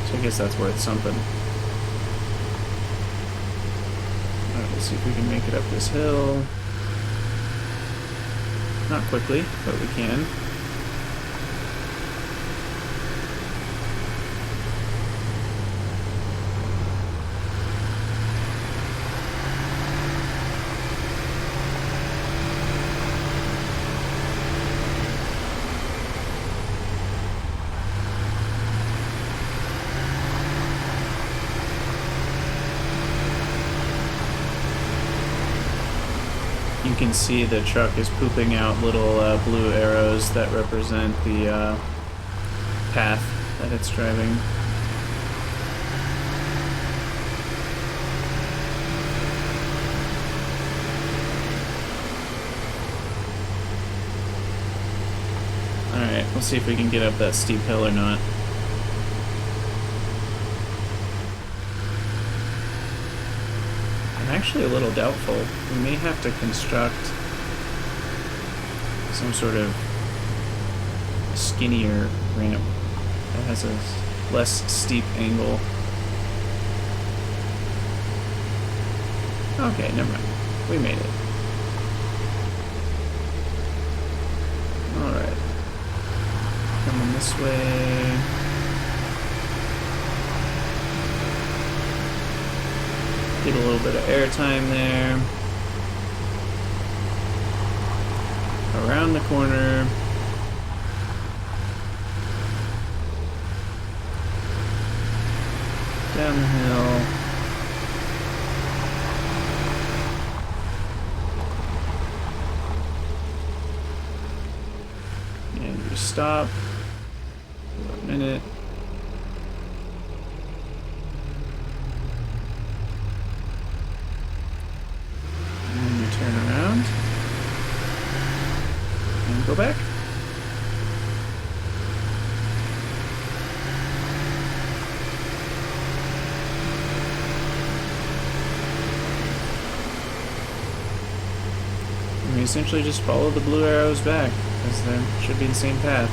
So I guess that's worth something. Alright, let's see if we can make it up this hill. Not quickly, but we can. can see the truck is pooping out little blue arrows that represent the path that it's driving. Alright, we'll see if we can get up that steep hill or not. I'm actually a little doubtful. We may have to construct some sort of skinnier ramp that has a less steep angle. Okay, never mind. We made it. Alright. Coming this way. Get a little bit of airtime there. Around the corner. Down the hill. And you stop for a minute. Turn around and go back. And we essentially just follow the blue arrows back, because they should be the same path.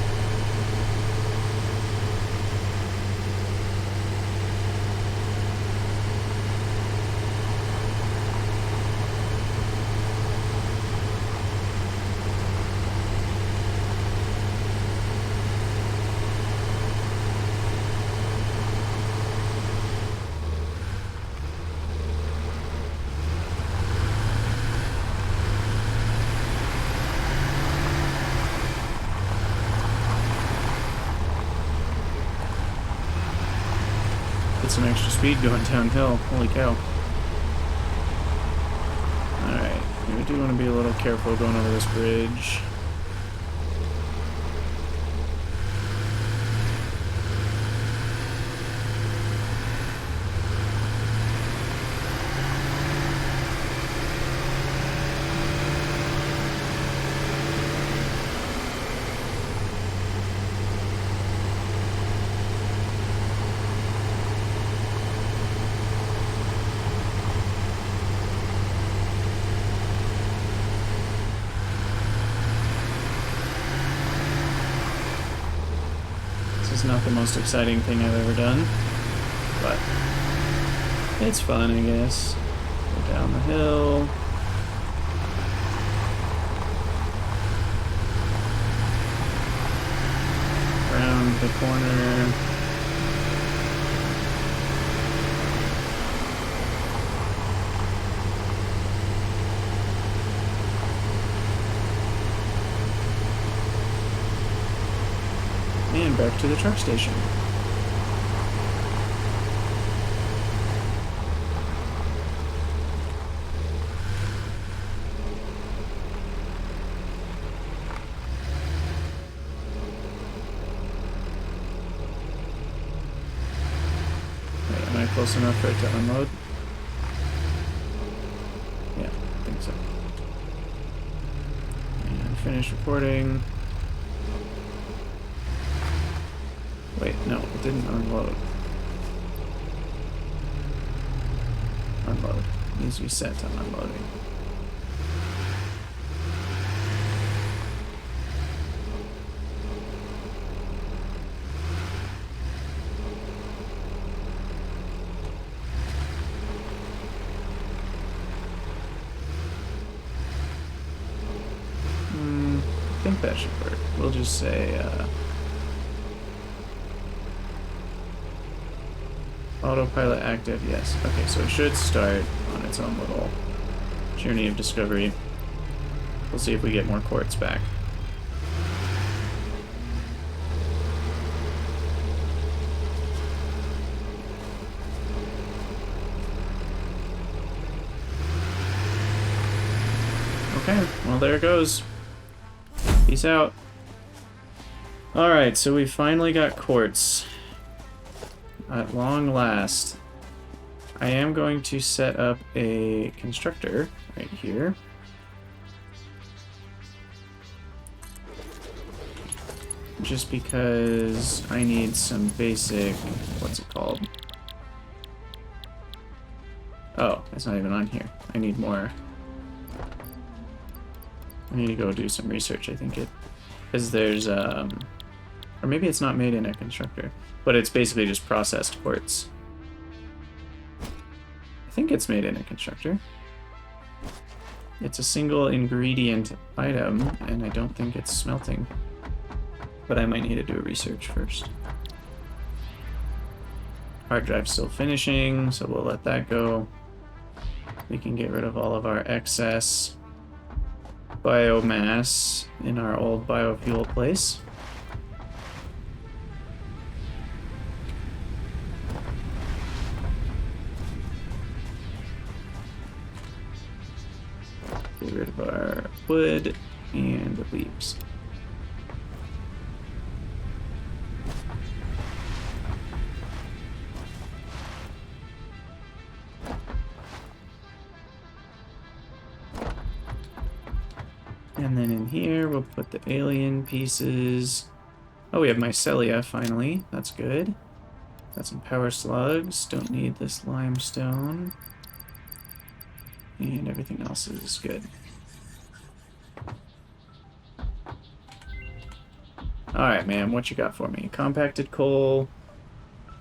Get some extra speed going downhill. Holy cow. Alright, we do want to be a little careful going over this bridge. Not the most exciting thing I've ever done, but it's fun, I guess. Go down the hill. Around the corner. And back to the truck station. Wait, am I close enough for it to unload? Yeah, I think so. And finish recording. Wait, no, it didn't unload. Unload. It needs to be set to unloading. I think that should work. We'll just say, autopilot active, yes. Okay, so it should start on its own little journey of discovery. We'll see if we get more quartz back. Okay. Well, there it goes. Peace out. Alright, so we finally got quartz. At long last. I am going to set up a constructor right here. Just because I need some basic... what's it called? Oh, it's not even on here. I need more. I need to go do some research, I think it... because there's, or maybe it's not made in a constructor, but it's basically just processed quartz. I think it's made in a constructor. It's a single ingredient item, and I don't think it's smelting. But I might need to do a research first. Hard drive's still finishing, so we'll let that go. We can get rid of all of our excess biomass in our old biofuel place. Get rid of our wood and the leaves. And then in here, we'll put the alien pieces. Oh, we have mycelia, finally. That's good. Got some power slugs. Don't need this limestone. And everything else is good. Alright, man, what you got for me? Compacted coal,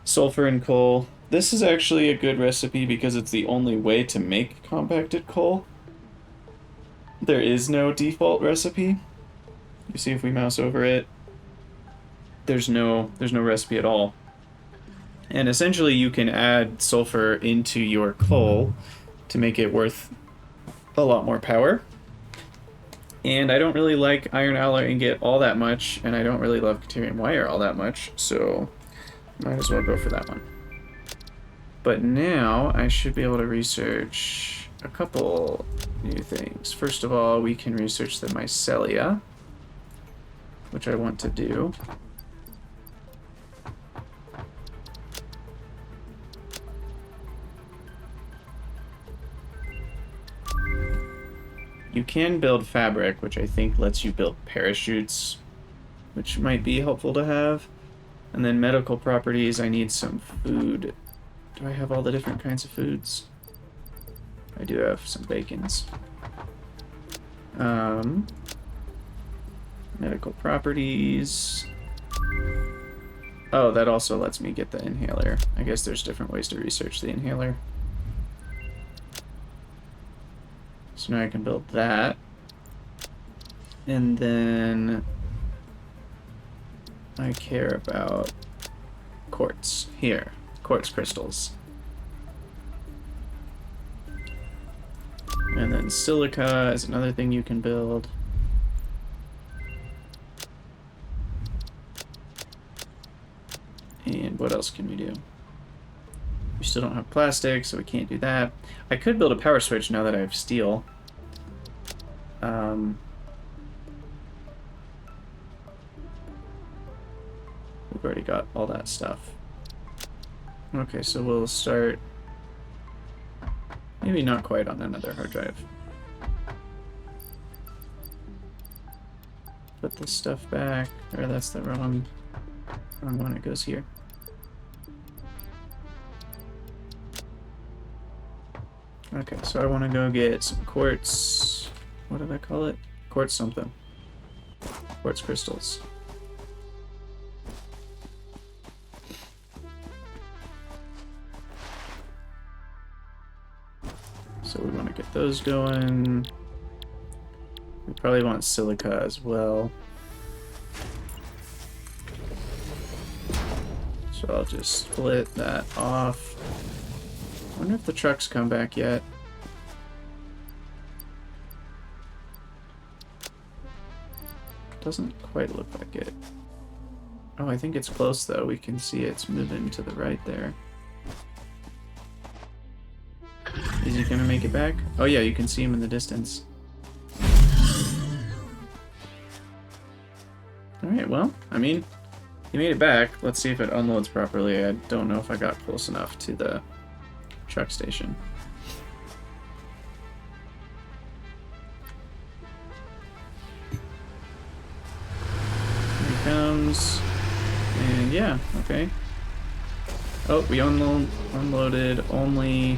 sulfur and coal. This is actually a good recipe because it's the only way to make compacted coal. There is no default recipe. You see if we mouse over it, there's no recipe at all. And essentially you can add sulfur into your coal to make it worth a lot more power. And I don't really like iron alloy ingot all that much, and I don't really love Caterium wire all that much, so might as well go for that one. But now I should be able to research a couple new things. First of all, we can research the mycelia, which I want to do. You can build fabric, which I think lets you build parachutes, which might be helpful to have. And then medical properties, I need some food. Do I have all the different kinds of foods? I do have some bacons. Medical properties. Oh, that also lets me get the inhaler. I guess there's different ways to research the inhaler. So now I can build that. And then I care about quartz here. Quartz crystals. And then silica is another thing you can build. And what else can we do? We still don't have plastic, so we can't do that. I could build a power switch now that I have steel. We've already got all that stuff. Okay, so we'll start... maybe not quite on another hard drive. Put this stuff back, or that's the wrong one, it goes here. Okay, so I want to go get some quartz, what did I call it? Quartz something. Quartz crystals. So we want to get those going. We probably want silica as well. So I'll just split that off. I wonder if the trucks come back yet. Doesn't quite look like it. Oh, I think it's close though. We can see it's moving to the right there. Is he gonna make it back? Oh yeah, you can see him in the distance. Alright, well, I mean, you made it back. Let's see if it unloads properly. I don't know if I got close enough to the truck station. Here he comes. And yeah, okay. Oh, we unloaded only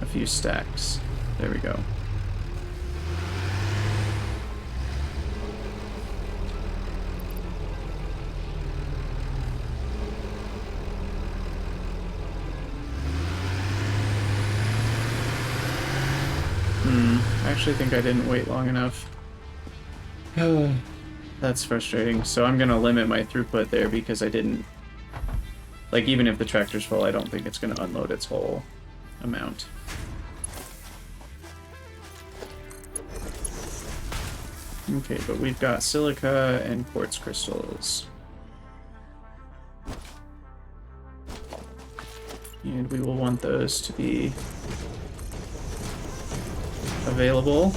a few stacks. There we go. I actually think I didn't wait long enough. That's frustrating. So I'm gonna limit my throughput there because I didn't... Like, even if the tractor's full, I don't think it's gonna unload its whole amount. Okay, but we've got silica and quartz crystals. And we will want those to be available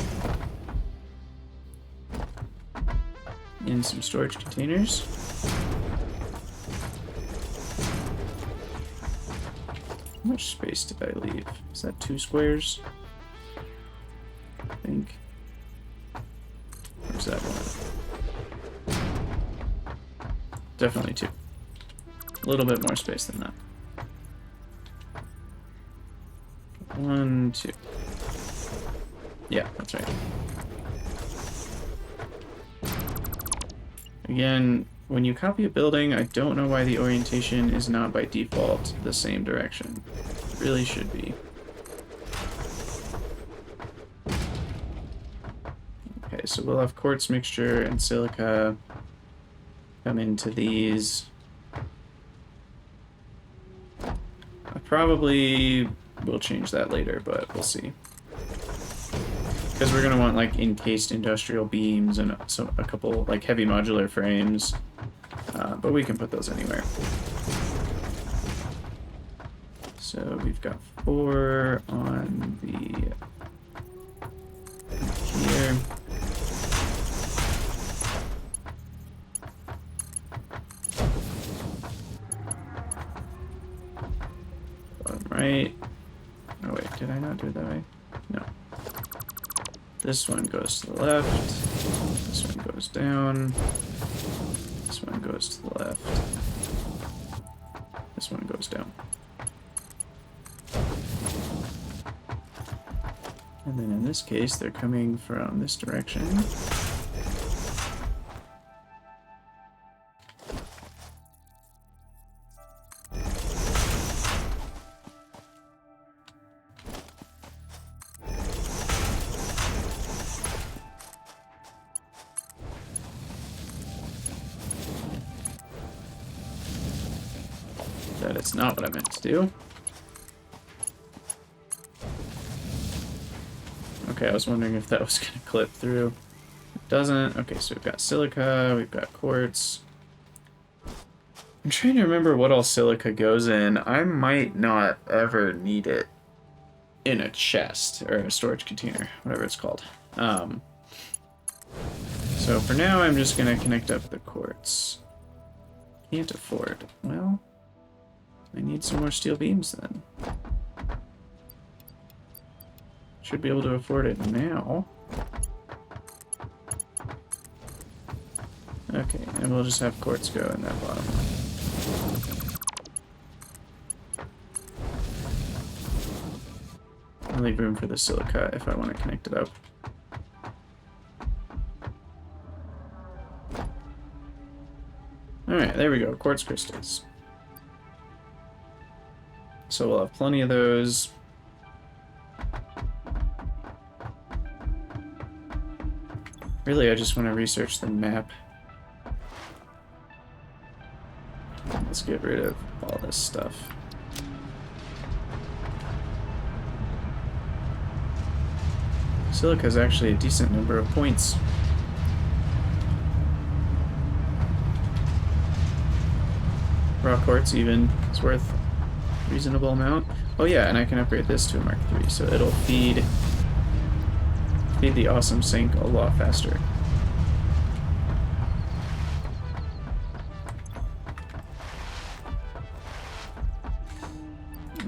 in some storage containers. How much space did I leave? Is that 2 squares? I think. Where's that one? Definitely 2. A little bit more space than that. 1, 2. Yeah, that's right. Again, when you copy a building, I don't know why the orientation is not by default the same direction. It really should be. Okay, so we'll have quartz mixture and silica come into these. I probably will change that later, but we'll see. Because we're gonna want like encased industrial beams and a couple like heavy modular frames, but we can put those anywhere. So we've got 4 on the here. Right. Oh wait, did I not do it that way? No. This one goes to the left. This one goes down. This one goes to the left. This one goes down. And then in this case, they're coming from this direction. That is not what I meant to do. Okay, I was wondering if that was going to clip through. It doesn't. Okay, so we've got silica, we've got quartz. I'm trying to remember what all silica goes in. I might not ever need it in a chest or a storage container, whatever it's called. So for now, I'm just going to connect up the quartz. Can't afford. Well, I need some more steel beams then. Should be able to afford it now. Okay, and we'll just have quartz go in that bottom one. I'll leave room for the silica if I want to connect it up. Alright, there we go, quartz crystals. So we'll have plenty of those. Really, I just want to research the map. Let's get rid of all this stuff. Silica is actually a decent number of points. Raw quartz even is worth a reasonable amount. Oh yeah, and I can upgrade this to a Mark III, so it'll feed the awesome sink a lot faster.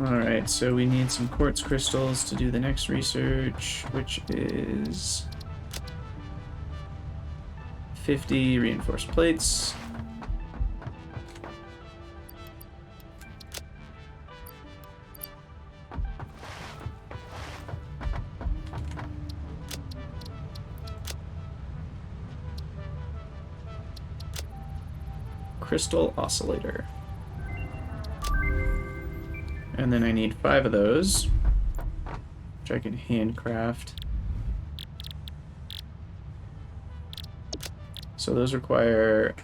Alright, so we need some quartz crystals to do the next research, which is 50 reinforced plates. Crystal oscillator. And then I need 5 of those, which I can handcraft. So those require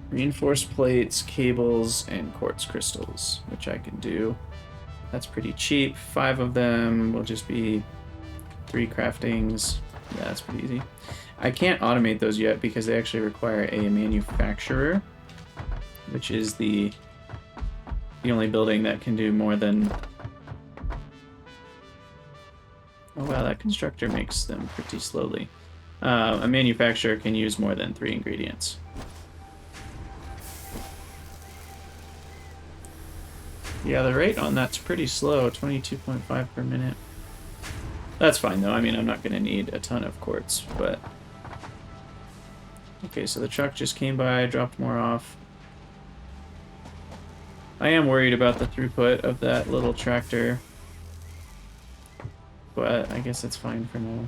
reinforced plates, cables, and quartz crystals, which I can do. That's pretty cheap. 5 of them will just be 3 craftings. Yeah, that's pretty easy. I can't automate those yet because they actually require a manufacturer, which is the only building that can do more than... Oh wow, that constructor makes them pretty slowly. A manufacturer can use more than 3 ingredients. Yeah, the rate on that's pretty slow, 22.5 per minute. That's fine though, I mean I'm not going to need a ton of quartz, but... Okay, so the truck just came by, dropped more off. I am worried about the throughput of that little tractor, but I guess it's fine for now.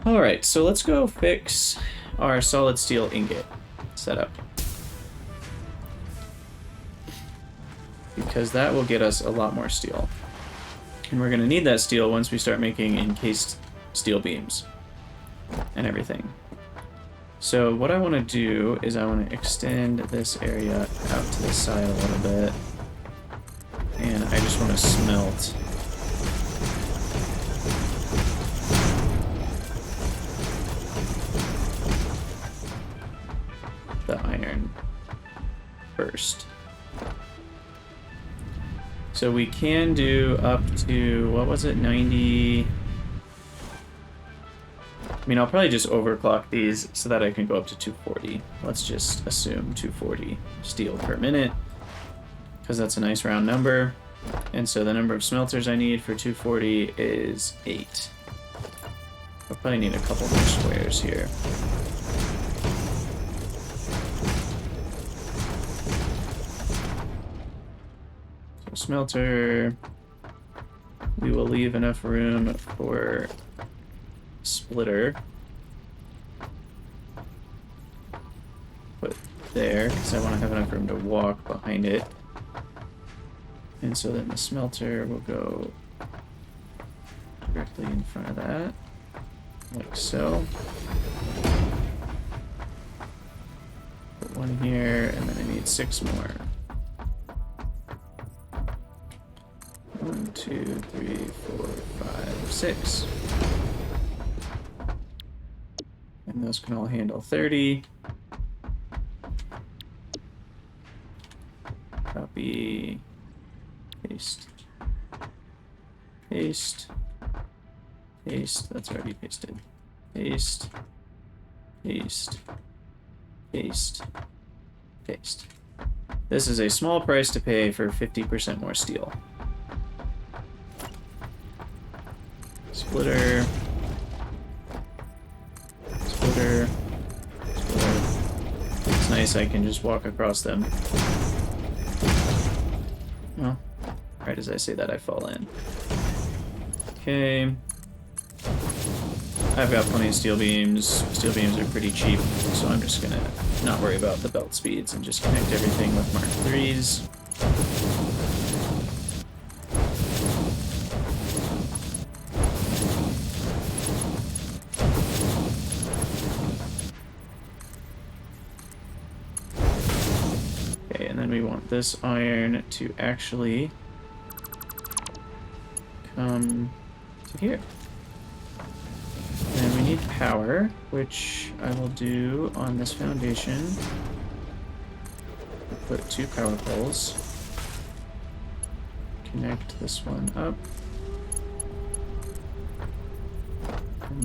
Alright, so let's go fix our solid steel ingot setup. Because that will get us a lot more steel. And we're going to need that steel once we start making encased steel beams and everything. So what I want to do is I want to extend this area out to the side a little bit. And I just want to smelt the iron first. So we can do up to, what was it, 90... I mean, I'll probably just overclock these so that I can go up to 240. Let's just assume 240 steel per minute, because that's a nice round number. And so the number of smelters I need for 240 is 8. I'll probably need a couple more squares here. Smelter, we will leave enough room for splitter. Put there, because I want to have enough room to walk behind it. And so then the smelter will go directly in front of that, like so. Put one here, and then I need 6 more. 1, 2, 3, 4, 5, 6. And those can all handle 30. Copy, paste, paste, paste, that's already pasted. Paste, paste, paste, paste. This is a small price to pay for 50% more steel. Splitter, splitter, splitter. It's nice I can just walk across them. Well, right as I say that, I fall in. Okay. I've got plenty of steel beams. Steel beams are pretty cheap, so I'm just gonna not worry about the belt speeds and just connect everything with Mark IIIs. We want this iron to actually come to here. And we need power, which I will do on this foundation. Put 2 power poles. Connect this one up.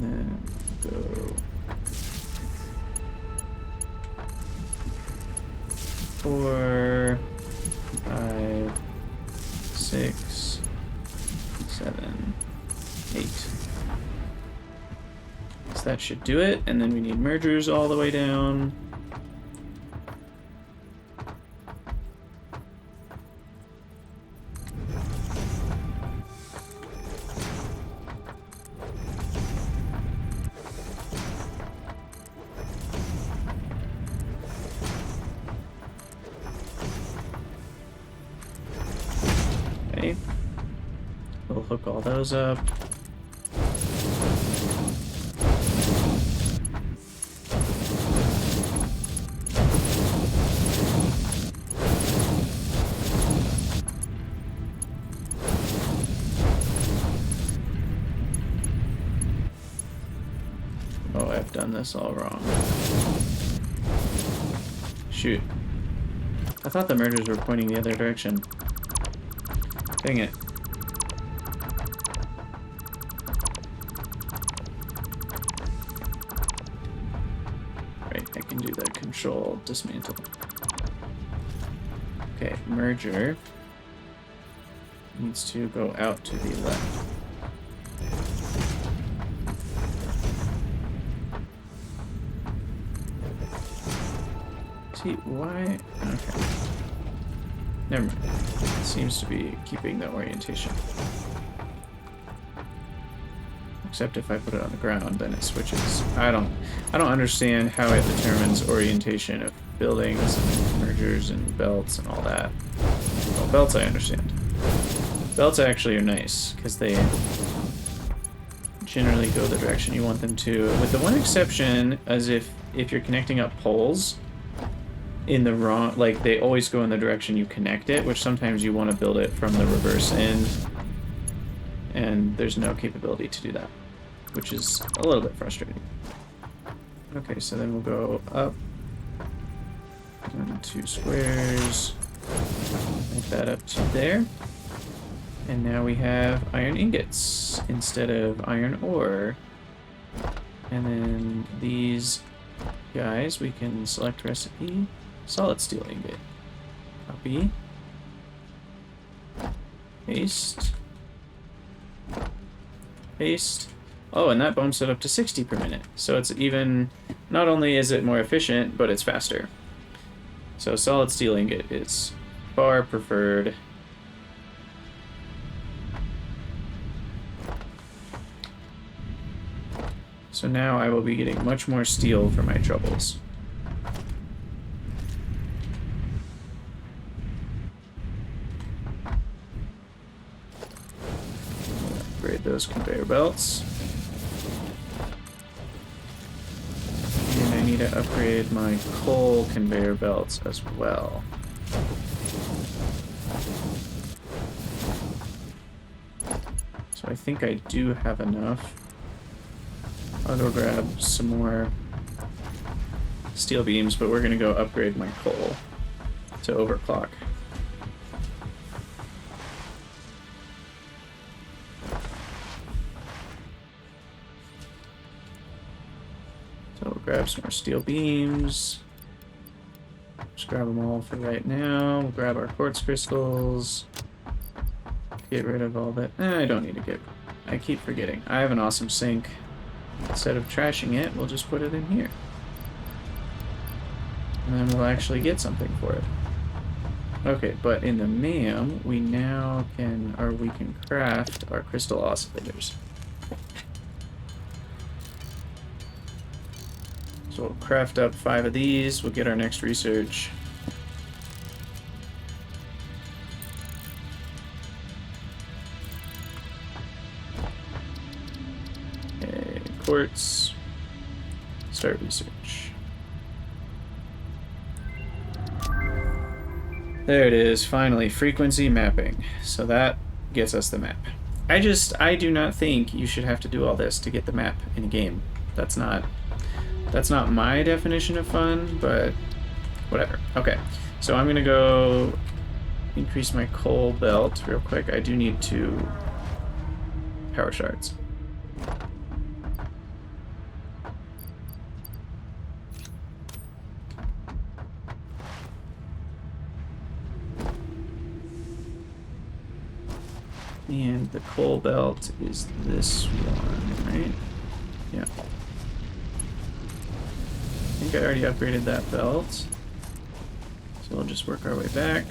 And then go 4, 5, 6, 7, 8. So that should do it, and then we need mergers all the way down. Okay. We'll hook all those up. Oh, I've done this all wrong. Shoot. I thought the mergers were pointing the other direction. Dang it. Right, I can do the control dismantle. Okay, merger needs to go out to the left. See, why? Okay. Never mind. It seems to be keeping the orientation. Except if I put it on the ground, then it switches. I don't understand how it determines orientation of buildings and mergers and belts and all that. Well, belts I understand. Belts actually are nice, because they generally go the direction you want them to. With the one exception, as if you're connecting up poles in the wrong, like they always go in the direction you connect it, which sometimes you want to build it from the reverse end, and there's no capability to do that, which is a little bit frustrating. Okay, so then we'll go up 1, 2 squares, make that up to there, and now we have iron ingots instead of iron ore. And then these guys, we can select recipe, solid steel ingot, copy, paste, paste. Oh, and that bumps it up to 60 per minute. So it's even, not only is it more efficient, but it's faster. So solid steel ingot is far preferred. So now I will be getting much more steel for my troubles. Upgrade those conveyor belts. And I need to upgrade my coal conveyor belts as well. So I think I do have enough. I'll go grab some more steel beams, but we're going to go upgrade my coal to overclock. So we'll grab some more steel beams. Just grab them all for right now. We'll grab our quartz crystals. Get rid of all that. I don't need to get... I keep forgetting. I have an awesome sink. Instead of trashing it, we'll just put it in here. And then we'll actually get something for it. Okay, but in the MAM, we now can, or we can craft our crystal oscillators. So we'll craft up 5 of these, we'll get our next research. Okay, quartz, start research. There it is, finally, frequency mapping. So that gets us the map. I do not think you should have to do all this to get the map in a game. That's not my definition of fun, but whatever. Okay, so I'm gonna go increase my coal belt real quick. I do need 2 power shards. And the coal belt is this one, right? Yeah. I think I already upgraded that belt. So we'll just work our way back.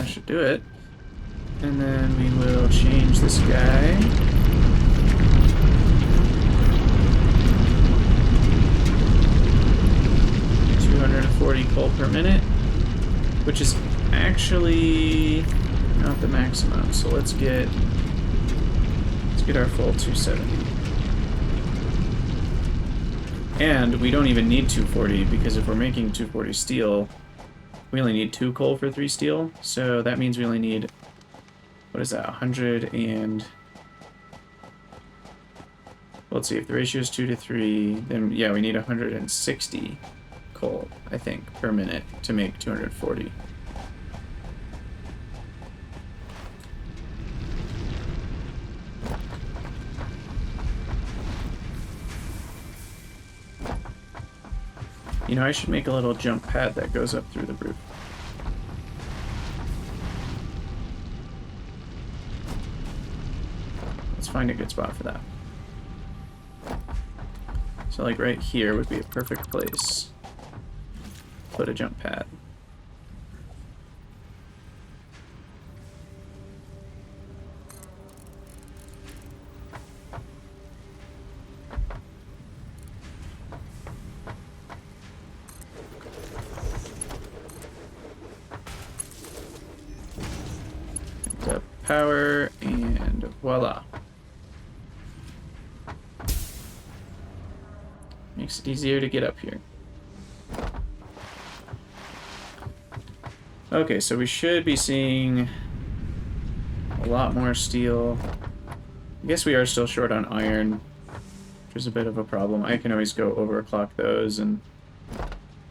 Should do it. And then we will change this guy. $240 coal per minute, which is actually not the maximum. So let's get our full 270. And we don't even need 240 because if we're making 240 steel, we only need 2 coal for 3 steel, so that means we only need, what is that, 100 and... Let's see, if the ratio is 2 to 3, then yeah, we need 160 coal, I think, per minute to make 240. You know, I should make a little jump pad that goes up through the roof. Let's find a good spot for that. So like right here would be a perfect place to put a jump pad. Power, and voila. Makes it easier to get up here. Okay, so we should be seeing a lot more steel. I guess we are still short on iron, which is a bit of a problem. I can always go overclock those and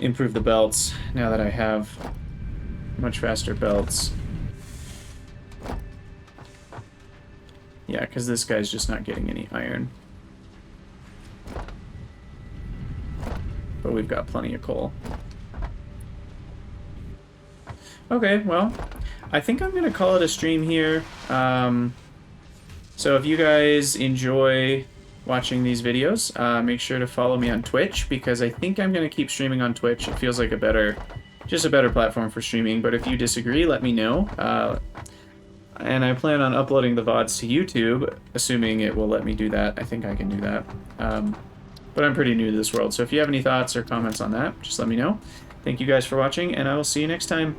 improve the belts now that I have much faster belts. Yeah, because this guy's just not getting any iron. But we've got plenty of coal. Okay, well, I think I'm going to call it a stream here. So if you guys enjoy watching these videos, make sure to follow me on Twitch, because I think I'm going to keep streaming on Twitch. It feels like just a better platform for streaming. But if you disagree, let me know. And I plan on uploading the VODs to YouTube, assuming it will let me do that. I think I can do that. But I'm pretty new to this world, so if you have any thoughts or comments on that, just let me know. Thank you guys for watching, and I will see you next time.